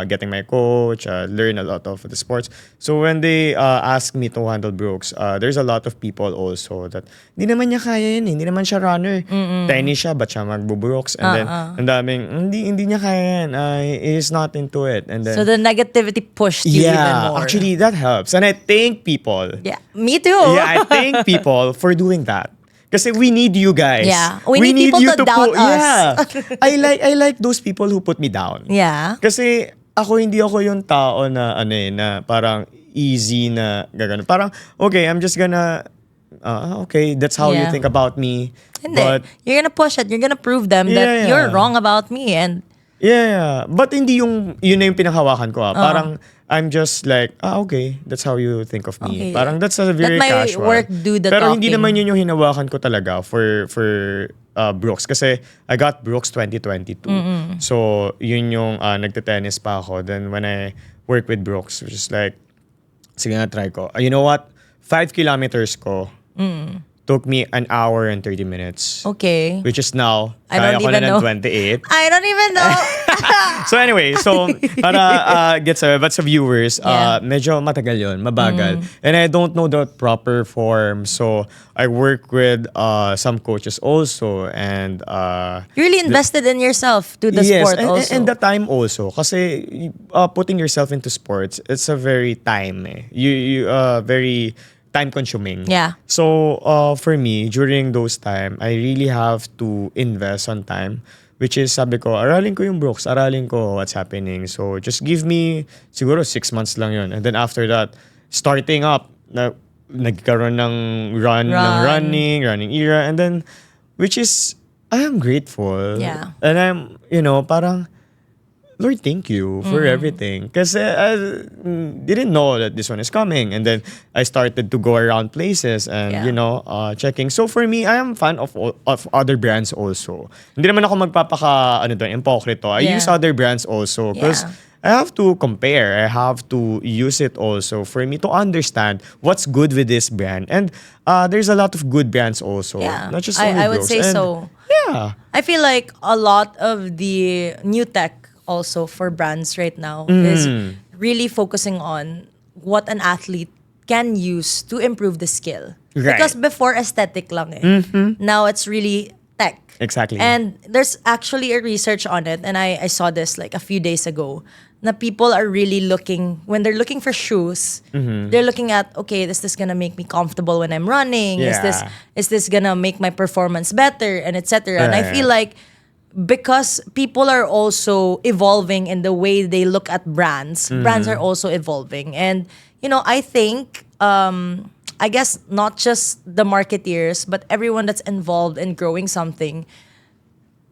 getting my coach, learn a lot of the sports. So when they asked me to handle Brooks, there's a lot of people also that, hindi naman niya kaya yun, hindi naman siya runner. Tennis siya, ba't siya magbo-Brooks? And then, ang daming, hindi niya kaya yan. He's not into it. And then, So the negativity pushed you even more. actually, that helps. And I thank people. Yeah, me too. Yeah, I thank people for doing that. Kasi we need you guys. Yeah. We need people you to doubt us. Yeah. I like those people who put me down. Yeah. Kasi hindi ako yung tao na na parang easy na gagano. Parang okay, I'm just gonna okay, that's how you Yeah. think about me. Hindi. But You're gonna push it. You're gonna prove them that Yeah. you're wrong about me. And Yeah, but hindi yun na yung pinanghawakan ko ah. Uh-huh. Parang I'm just like, okay, that's how you think of me. Okay. Parang that's a Let very my casual. work do the Pero talking. hindi naman yun yung hinawakan ko talaga for Brooks. Kasi I got Brooks 2022. So, yun yung nagte-tennis pa ako. Then when I work with Brooks, which is like, sige nga, try ko. You know what? 5 kilometers ko took me an hour and 30 minutes. Okay. Which is now, I kaya don't ko even na know. ng 28. I don't even know. So anyway, so para get sa but sa viewers, Yeah. medyo matagal yon, mabagal. And I don't know the proper form. So I work with some coaches also and You really invested in yourself to the yes, sport also. and the time also kasi putting yourself into sports, it's a very time you very time consuming. Yeah. So for me during those time, I really have to invest on time, which is sabi ko, aralin ko yung Brooks, aralin ko what's happening. So just give me siguro 6 months lang yun. And then after that, starting up, nagkaroon ng running era. And then, which is, I am grateful. Yeah. And I'm, parang, Lord, thank you for everything. Kasi I didn't know that this one is coming. And then I started to go around places and, Yeah. checking. So for me, I am fan of other brands also. Hindi naman ako impokrito. I Yeah. use other brands also because Yeah. I have to compare. I have to use it also for me to understand what's good with this brand. And there's a lot of good brands also. Yeah. Not just only I would Brooks. say And, so. Yeah. I feel like a lot of the new tech also for brands right now is really focusing on what an athlete can use to improve the skill. Right. Because before aesthetic lang eh. Now it's really tech. Exactly. And there's actually a research on it, and I saw this like a few days ago. Na people are really looking, when they're looking for shoes, they're looking at, okay, is this gonna make me comfortable when I'm running? Yeah. Is this gonna make my performance better? And etc. And I Right. feel like because people are also evolving in the way they look at brands, brands are also evolving. And, I think, I guess not just the marketeers, but everyone that's involved in growing something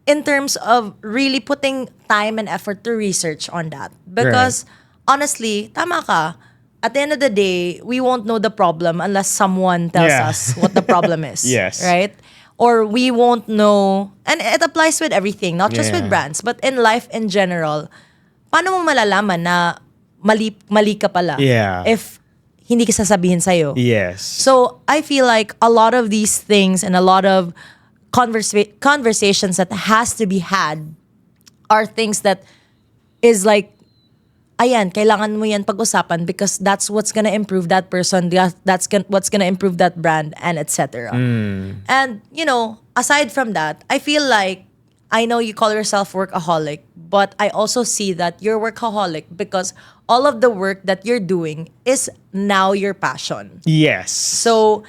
in terms of really putting time and effort to research on that. Because honestly, tama ka, at the end of the day, we won't know the problem unless someone tells Yeah. us what the problem is. Yes. Right? Or we won't know, and it applies with everything, not just with Yeah. brands, but in life in general. Paano mo malalaman na mali ka pala Yeah. if hindi ka sasabihin sa'yo? Yes. So I feel like a lot of these things and a lot of conversations that has to be had are things that is like, ayan, kailangan mo yan pag-usapan because that's what's gonna improve that person, what's gonna improve that brand, and etc. And, aside from that, I feel like, I know you call yourself workaholic, but I also see that you're workaholic because all of the work that you're doing is now your passion. Yes. So,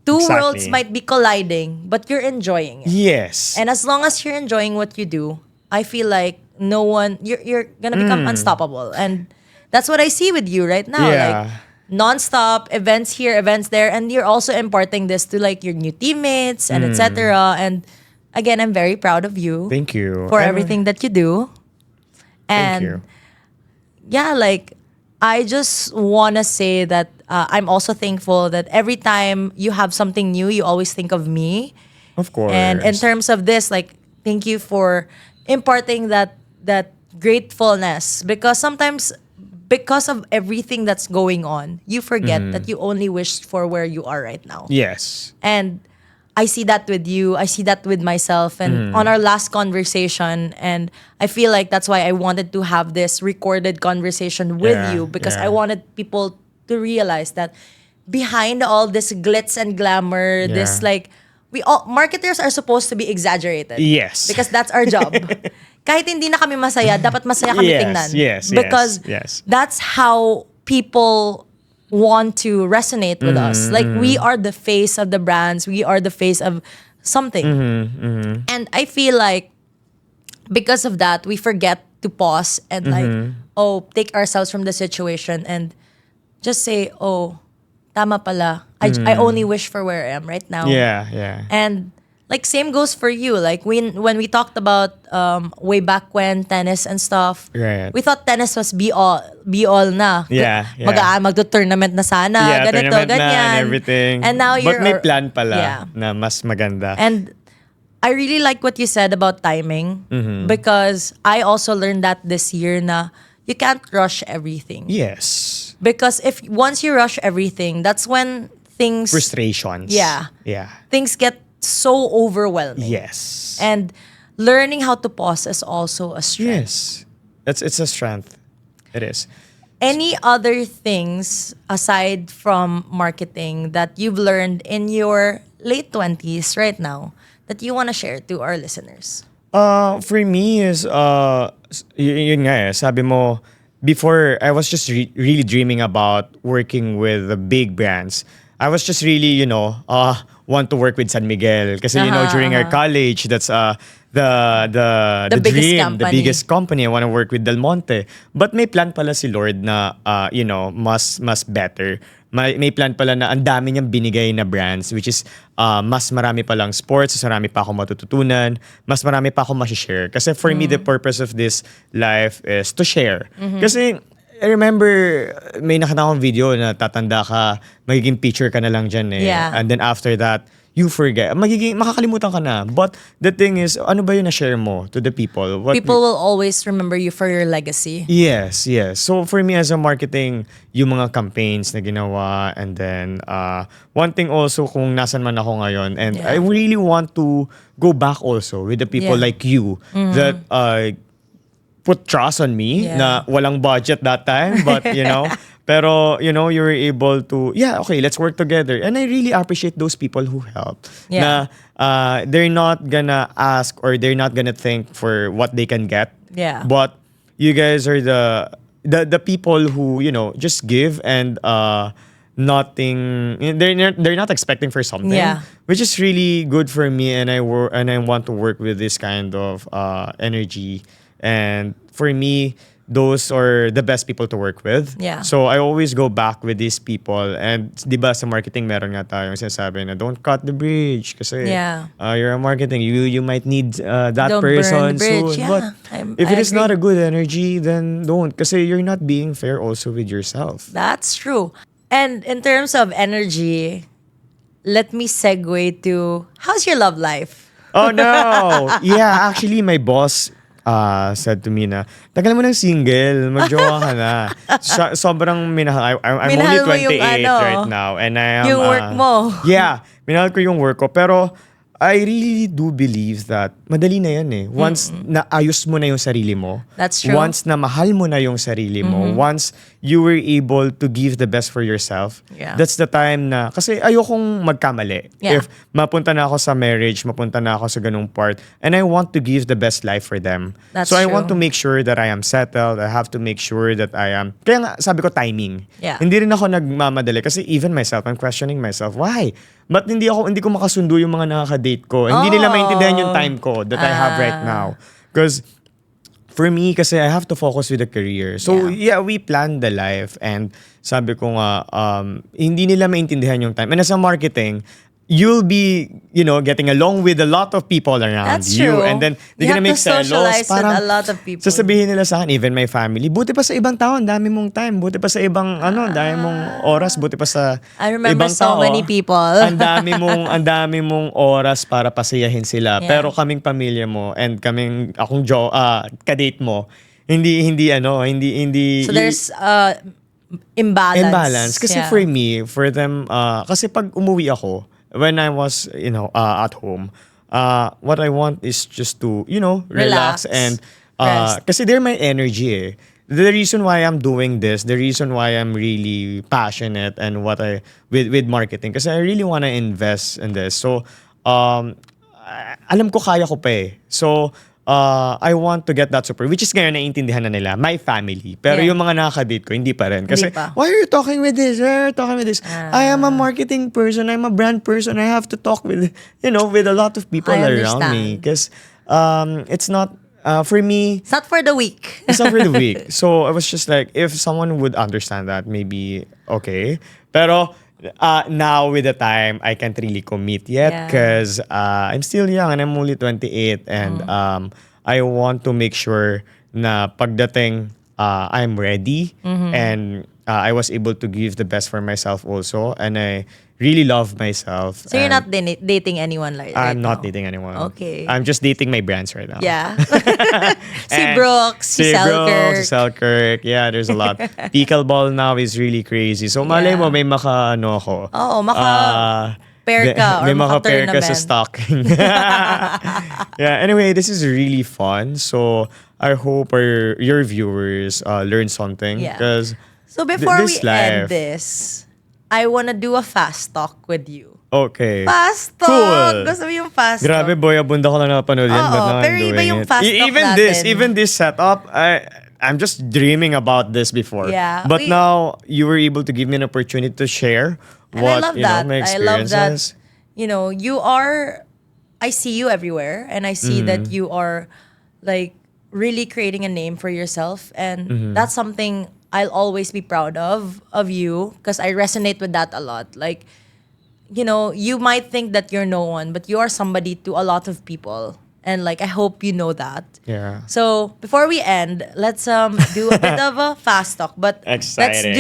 two Exactly. worlds might be colliding, but you're enjoying it. Yes. And as long as you're enjoying what you do, I feel like you're gonna become unstoppable. And that's what I see with you right now. Yeah. Like nonstop events here, events there, and you're also imparting this to like your new teammates and etc. And again, I'm very proud of you. Thank you. For And, everything that you do. And Thank you. yeah, like I just wanna say that I'm also thankful that every time you have something new, you always think of me. Of course. And in terms of this, like, thank you for imparting that gratefulness, because sometimes because of everything that's going on, you forget that you only wished for where you are right now. Yes. And I see that with you. I see that with myself. And on our last conversation, and I feel like that's why I wanted to have this recorded conversation with Yeah, you, because yeah. I wanted people to realize that behind all this glitz and glamour, this Yeah. like, we all marketers are supposed to be exaggerated. Yes. Because that's our job. Kahit hindi na kami masaya, dapat masaya kami Yes, tingnan. yes, Because yes. that's how people want to resonate with us. Like, we are the face of the brands. We are the face of something. And I feel like because of that, we forget to pause and like, take ourselves from the situation and just say, tama pala. I only wish for where I am right now. Yeah, yeah. And like same goes for you. Like when we talked about way back when tennis and stuff, Right. we thought tennis was be all na. Yeah, yeah. Magto-tournament na sana, Yeah, ganito, tournament na and ganyan. everything. And now But you're may plan pala yeah. na mas maganda. And I really like what you said about timing Mm-hmm. because I also learned that this year na you can't rush everything. Yes. Because if once you rush everything, that's when things Frustrations. Yeah. Yeah. things get so overwhelming. Yes. And learning how to pause is also a strength. Yes. It's a strength. It is. Any other things aside from marketing that you've learned in your late 20s right now that you want to share to our listeners? For me is yun nga eh, sabi mo before I was just really dreaming about working with the big brands. I was just really, want to work with San Miguel kasi during our college that's the biggest dream, company. the biggest company. I want to work with Del Monte. But may plan pala si Lord na mas better. May plan pala na ang dami niyang binigay na brands which is mas marami pa lang sports, mas marami pa ako matututunan, mas marami pa ako ma-share. Kasi for me, the purpose of this life is to share. Kasi I remember may nakita akong video na tatanda ka, magiging teacher ka na lang dyan eh. Yeah. And then after that, you forget. Makakalimutan ka na. But the thing is, ano ba yung na-share mo to the people? People will always remember you for your legacy. Yes, yes. So for me as a marketing, yung mga campaigns na ginawa and then one thing also kung nasan man ako ngayon and I really want to go back also with the people like you that put trust on me na walang budget that time but pero you were able to okay, let's work together and I really appreciate those people who help na they're not gonna ask or they're not gonna think for what they can get but you guys are the people who just give and nothing they're not expecting for something which is really good for me and I want to work with this kind of energy. And for me, those are the best people to work with. Yeah. So I always go back with these people. And di ba sa marketing meron nga tayong sinasabi na don't cut the bridge kasi you're a marketing. You might need that Don't person burn the bridge. soon. But if it is not a good energy, then don't. Kasi you're not being fair also with yourself. That's true. And in terms of energy, let me segue to how's your love life? Oh no! Yeah, actually my boss said to me na, tagal mo ng single, mag-jowa ka na. Sobrang minahal. I'm Minahal mo only yung 28 right now. And I am, yung work mo. Yeah, minahal ko yung work ko. Pero I really do believe that madali na yan eh. Once naayos mo na yung sarili mo. That's true. Once na mahal mo na yung sarili mo. Once you were able to give the best for yourself. That's the time na, kasi ayokong magkamali. If mapunta na ako sa marriage, mapunta na ako sa ganung part, and I want to give the best life for them. That's so I true. want to make sure that I am settled. I have to make sure that I am, kaya nga sabi ko timing. Hindi rin ako nagmamadali kasi even myself, I'm questioning myself, why? But hindi ko makasundo yung mga nakaka-date ko. Hindi nila maintindihan yung time ko that I have right now. Because for me, kasi I have to focus with the career. So we plan the life and sabi ko nga, hindi nila maintindihan yung time. And as a marketing, you'll be, getting along with a lot of people around That's you. true. And then, they're gonna make socialize selos. Parang, with a lot of people. sasabihin nila sa akin, even my family, buti pa sa ibang tao, ang dami mong time. Buti pa sa ibang, dami mong oras. Buti pa sa I remember ibang so tao. many people. ang dami mong oras para pasayahin sila. Pero kaming pamilya mo and akong kadate mo, hindi. So there's imbalance. Kasi for me, for them, kasi pag umuwi ako, when I was, at home, what I want is just to, relax and rest. kasi they're my energy eh. The reason why I'm doing this, the reason why I'm really passionate and with marketing, kasi I really want to invest in this. So, alam ko kaya ko pa eh. So, I want to get that support, which is ngayon naiintindihan na nila, my family. Pero yung mga nakaka-date ko, hindi pa rin. Kasi, why are you talking with this? Why are you talking with this? I am a marketing person. I'm a brand person. I have to talk with, with a lot of people around me. Because it's not, for me... It's not for the weak. It's not for the weak. So, I was just like, if someone would understand that, maybe okay. Pero, Now with the time, I can't really commit yet Yeah. because I'm still young and I'm only 28, and I want to make sure na pagdating I'm ready, and I was able to give the best for myself also, and I really love myself. So you're and not dating anyone like right I'm not now? dating anyone. Okay. I'm just dating my brands right now. Yeah. Si And Brooks, si Brooks, si Selkirk. Selkirk. Yeah, there's a lot. Pickleball now is really crazy. So malay mo, Yeah. may maka ano ako. Oo, maka Ah, pair ka may or maka pair ka sa maka-tournament. stocking. Yeah, anyway, this is really fun. So I hope your viewers learn something. Yeah. Because So before we this end life. this, I wanna do a fast talk with you. Okay. Fast talk! Cool. Gusto mo yung fast Grabe, talk? boy, abunda ko lang napanood yan, but Oo, now pero I'm iba doing yung it. fast talk Even natin. this setup, I'm just dreaming about this before. Yeah, But we- now you were able to give me an opportunity to share And what I love you know, that. my I love experiences. that. You know, you are. I see you everywhere, and I see that you are, like, really creating a name for yourself, and that's something I'll always be proud of you, because I resonate with that a lot. Like, you know, you might think that you're no one, but you are somebody to a lot of people, and like I hope you know that. Yeah. So before we end, let's do a bit of a fast talk. But Exciting.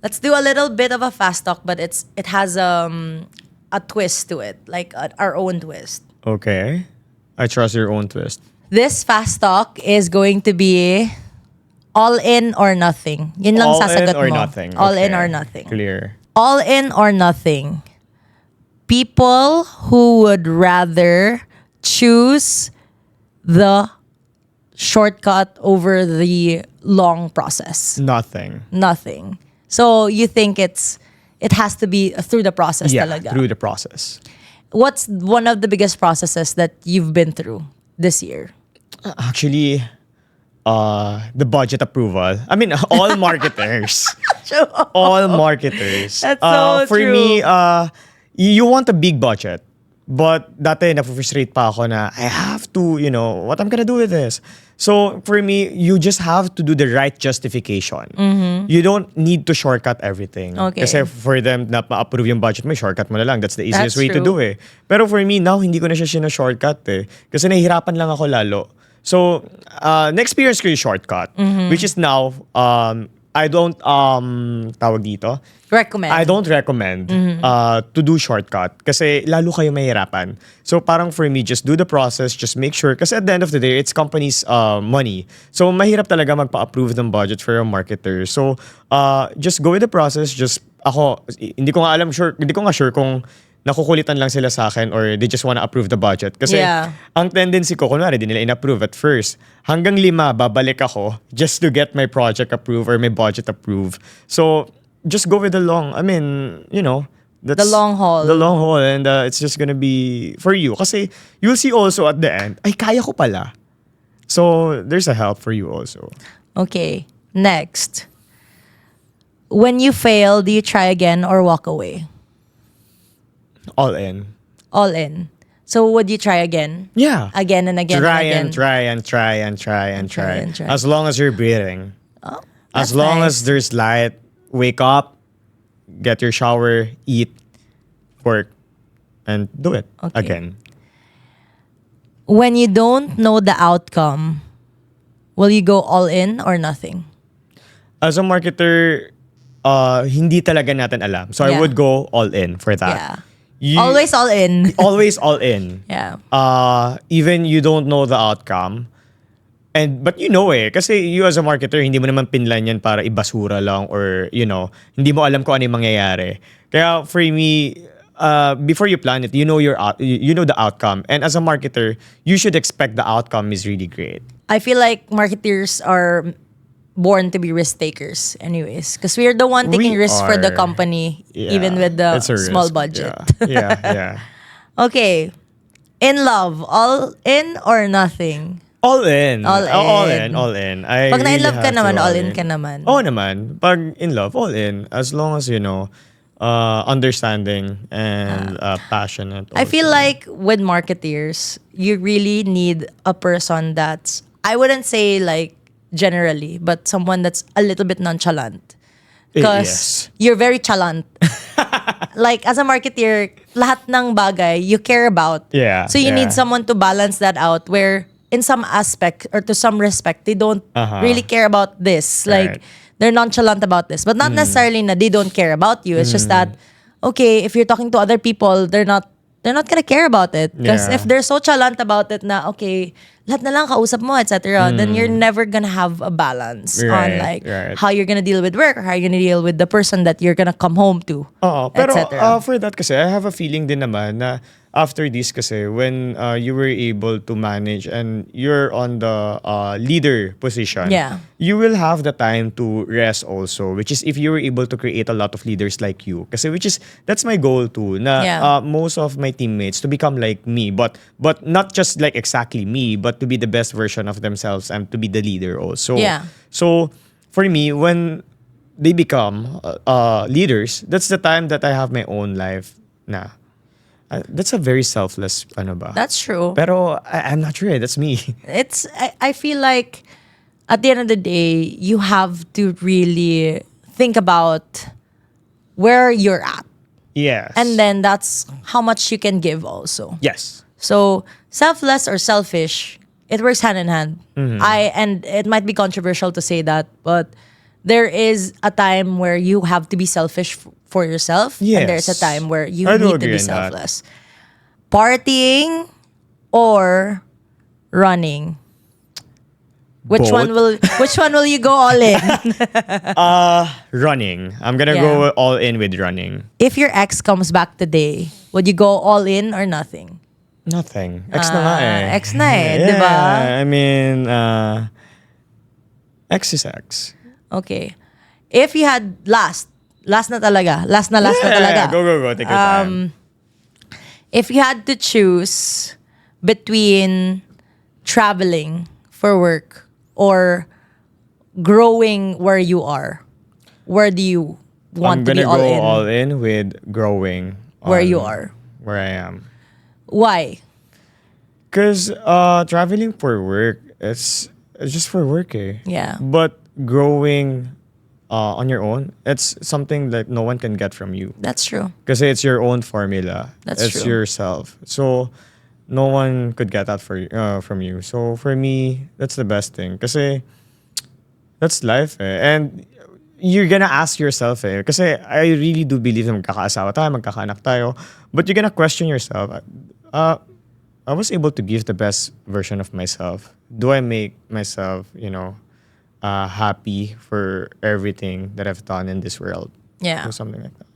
let's do a little bit of a fast talk, but it has a twist to it, like our own twist. Okay. I trust your own twist. This fast talk is going to be all in or nothing. Yun lang All sasagot in or mo. nothing. All in Okay. or nothing. Clear. All in or nothing. People who would rather choose the shortcut over the long process. Nothing. Nothing. So you think it has to be through the process Yeah, talaga. through the process. What's one of the biggest processes that you've been through this year? Actually, the budget approval. I mean, all marketers. All marketers. That's so for true. me, you want a big budget. But dati, na-frustrate pa ako na I have to, what I'm gonna do with this. So, for me, you just have to do the right justification. You don't need to shortcut everything. Okay. Kasi for them na ma-approve yung budget mo, shortcut mo na lang. That's the easiest That's way to true. do it. Pero for me, now, hindi ko na siya shortcut eh. Kasi nahihirapan lang ako lalo. So, na-experience ko yung shortcut. Which is now, I don't, tawag dito, Recommend. I don't recommend to do shortcut kasi lalo kayo mahirapan. So parang for me, just do the process, just make sure. Kasi at the end of the day, it's company's money. So mahirap talaga magpa-approve ng budget for a marketer. So just go with the process. Just ako, hindi ko nga sure kung nakukulitan lang sila sa akin or they just wanna approve the budget. Kasi Yeah. ang tendency ko, kunwari, di nila in-approve at first. Hanggang 5, babalik ako just to get my project approved or my budget approved. So, just go with the long, that's The long haul. The long haul, and it's just gonna be for you. Kasi you'll see also at the end, ay, kaya ko pala. So, there's a help for you also. Okay. Next. When you fail, do you try again or walk away? All in. All in. So would you try again? Yeah. Again and again Try and again? and try and try and try and Try try. and try. As long as you're breathing. Oh, As that's long nice. as there's light, wake up, get your shower, eat, work, and do it Okay. again. When you don't know the outcome, will you go all in or nothing? As a marketer, hindi talaga natin alam. So I Yeah. would go all in for that. Yeah. You- Always all in. Always all in. Yeah. Even you don't know the outcome. But you know kasi you as a marketer, hindi mo naman pinlan yan para ibasura lang or, hindi mo alam kung ano yung mangyayari. Kaya for me, before you plan it, you know the outcome. And as a marketer, you should expect the outcome is really great. I feel like marketers are born to be risk takers anyways. Because we're the one taking We risks for the are. company, Yeah, even with the it's a small risk. budget. Yeah. Okay. In love, all in or nothing? All in. All in. All in. I Pag really na-in-love ka have to naman, all in ka naman. Oo naman. Pag in love, all in. As long as, understanding and passionate. I feel also. like with marketeers, you really need a person that's, I wouldn't say like generally, but someone that's a little bit nonchalant. Because Yes. you're very chalant. like as a marketeer, lahat ng bagay you care about. Yeah, So you yeah. need someone to balance that out where in some aspect or to some respect, they don't really care about this. Like Right. they're nonchalant about this. But not necessarily na they don't care about you. It's just that, okay, if you're talking to other people, they're not gonna care about it. Because if Yeah. they're so chalant about it na, okay, lahat na lang kausap mo, etc., then you're never gonna have a balance on Right, like right. how you're gonna deal with work or how you're gonna deal with the person that you're gonna come home to, Oo, pero etc. for that kasi, I have a feeling din naman na after this kasi, when you were able to manage and you're on the leader position, Yeah. you will have the time to rest also, which is if you were able to create a lot of leaders like you. Kasi that's my goal too, na Yeah. most of my teammates to become like me, but not just like exactly me, but to be the best version of themselves and to be the leader also. Yeah. So, for me, when they become leaders, that's the time that I have my own life na. That's a very selfless ano ba? That's true. Pero I'm not sure. That's me. I feel like at the end of the day, you have to really think about where you're at. Yes. And then that's how much you can give also. Yes. So selfless or selfish, it works hand in hand. And it might be controversial to say that, but there is a time where you have to be selfish for yourself, and there's a Yes. time where you I do need to agree be on that. selfless. Partying or running. Which Both. which one will you go all in? Running. I'm gonna Yeah. go all in with running. If your ex comes back today, would you go all in or nothing? Nothing. Ex na nga eh. Ex na eh, Yeah, di ba? I mean, X is X. Okay. If you had last na talaga. Last na talaga. Go. Take your time. If you had to choose between traveling for work or growing where you are, where do you want to I'm be gonna all go in? all in with growing. Where on you are. Where I am. Why? Because traveling for work, it's just for work eh. Yeah. But growing on your own, it's something that no one can get from you. That's true. Because it's your own formula. That's it's true. yourself. So no one could get that from you. So for me, that's the best thing. Kasi that's life eh. And you're gonna ask yourself eh. Kasi I really do believe na magkakaasawa tayo, magkakaanak tayo. But you're gonna question yourself. I was able to give the best version of myself. Do I make myself, happy for everything that I've done in this world? Yeah. Or something like that.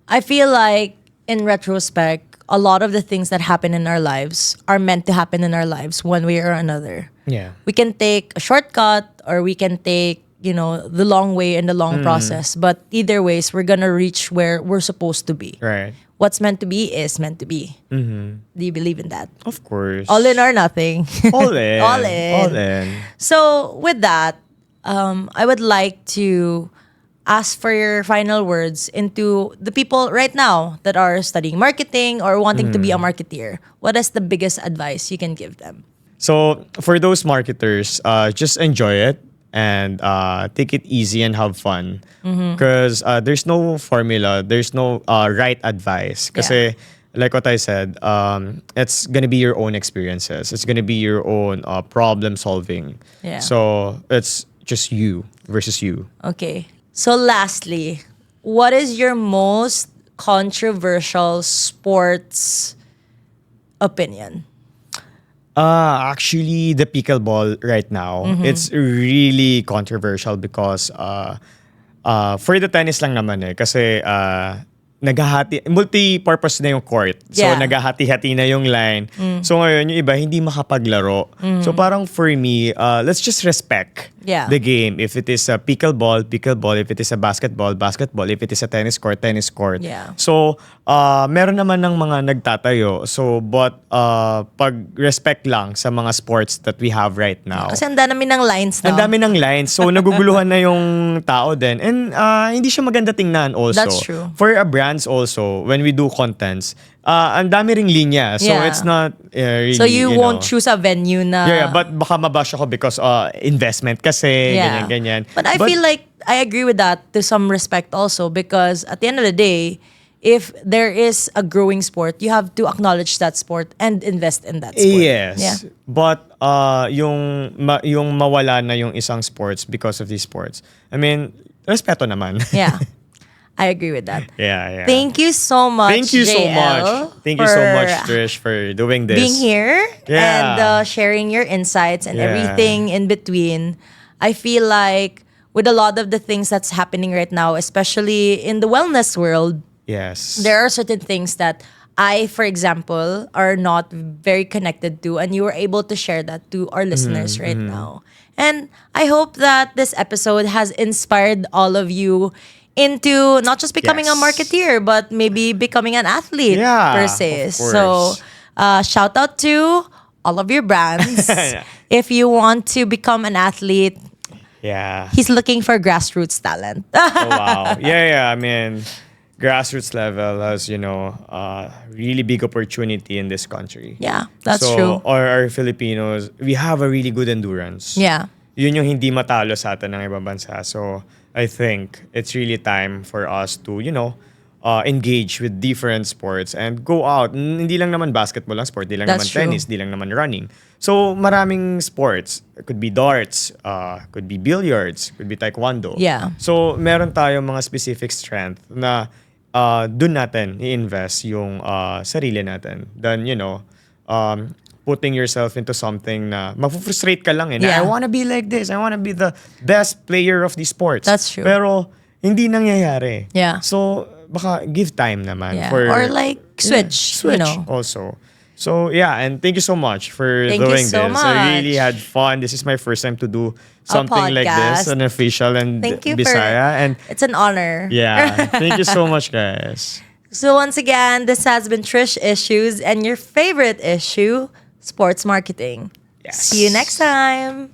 I feel like in retrospect, a lot of the things that happen in our lives are meant to happen in our lives one way or another. Yeah. We can take a shortcut or we can take, the long way and the long process. But either ways, we're gonna reach where we're supposed to be. Right. What's meant to be is meant to be. Do you believe in that? Of course. All in or nothing. All in. All in. All in. So with that, I would like to ask for your final words into the people right now that are studying marketing or wanting to be a marketeer. What is the biggest advice you can give them? So for those marketers, just enjoy it and take it easy and have fun. Because there's no formula, there's no right advice. Kasi like what I said, it's gonna be your own experiences. It's gonna be your own problem solving. Yeah. So it's just you versus you. Okay. So lastly, what is your most controversial sports opinion? Actually, the pickleball right now, it's really controversial because for the tennis lang naman eh. Kasi multi-purpose na yung court. So, Yeah. naghahati-hati na yung line. So, ngayon, yung iba, hindi makapaglaro. So, parang for me, let's just respect Yeah. the game. If it is a pickleball. If it is a basketball. If it is a tennis court. Yeah. So, meron naman ng mga nagtatayo. So, but pag-respect lang sa mga sports that we have right now. Kasi ang dami ng lines now. Ang dami ng lines. So, naguguluhan na yung tao din. And hindi siya maganda tingnan also. That's true. For brands also, when we do contents, ang dami ring linya. So, Yeah. it's not really, So you won't choose a venue na... Yeah, but baka mabash ako because investment kasi, ganyan. But I feel like I agree with that to some respect also because at the end of the day, if there is a growing sport, you have to acknowledge that sport and invest in that sport. Yes. Yeah. But yung mawala na yung isang sports because of these sports. I mean, respeto naman. Yeah. I agree with that. Yeah. Thank you so much. Thank you so JL, much. Thank you so much, Trish, for doing this. being here Yeah. and sharing your insights and Yeah. everything in between. I feel like with a lot of the things that's happening right now, especially in the wellness world, Yes. there are certain things that I, for example, are not very connected to, and you were able to share that to our listeners right now. And I hope that this episode has inspired all of you into not just becoming a Yes. marketeer, but maybe becoming an athlete Yeah, per se. of course. So, shout out to all of your brands. Yeah. If you want to become an athlete, Yeah. he's looking for grassroots talent. Oh, wow. Yeah. I mean, grassroots level has, really big opportunity in this country. Yeah, that's so, true. Our Filipinos, we have a really good endurance. Yeah. Yun yung hindi matalo sa atin ng ibang bansa. So, I think it's really time for us to, engage with different sports and go out. Hindi lang naman basketball lang sport, hindi lang That's naman true. tennis, hindi lang naman running. So, maraming sports. It could be darts, could be billiards, could be taekwondo. Yeah. So, meron tayong mga specific strength na dun natin i-invest yung sarili natin. Then, putting yourself into something na mafu-frustrate ka lang eh. Na, Yeah. I wanna be like this. I wanna be the best player of these sports. That's true. Pero, hindi nangyayari. Yeah. So, baka give time naman. Yeah. For, Or like switch, you know. also. So, yeah. And thank you so much for Thank you doing so this. I really much. had fun. This is my first time to do something like podcast. this. An official and Thank you Bisaya. And it's an honor. yeah. Thank you so much, guys. So once again, this has been Trish Issues and your favorite issue, sports marketing. Yes. See you next time.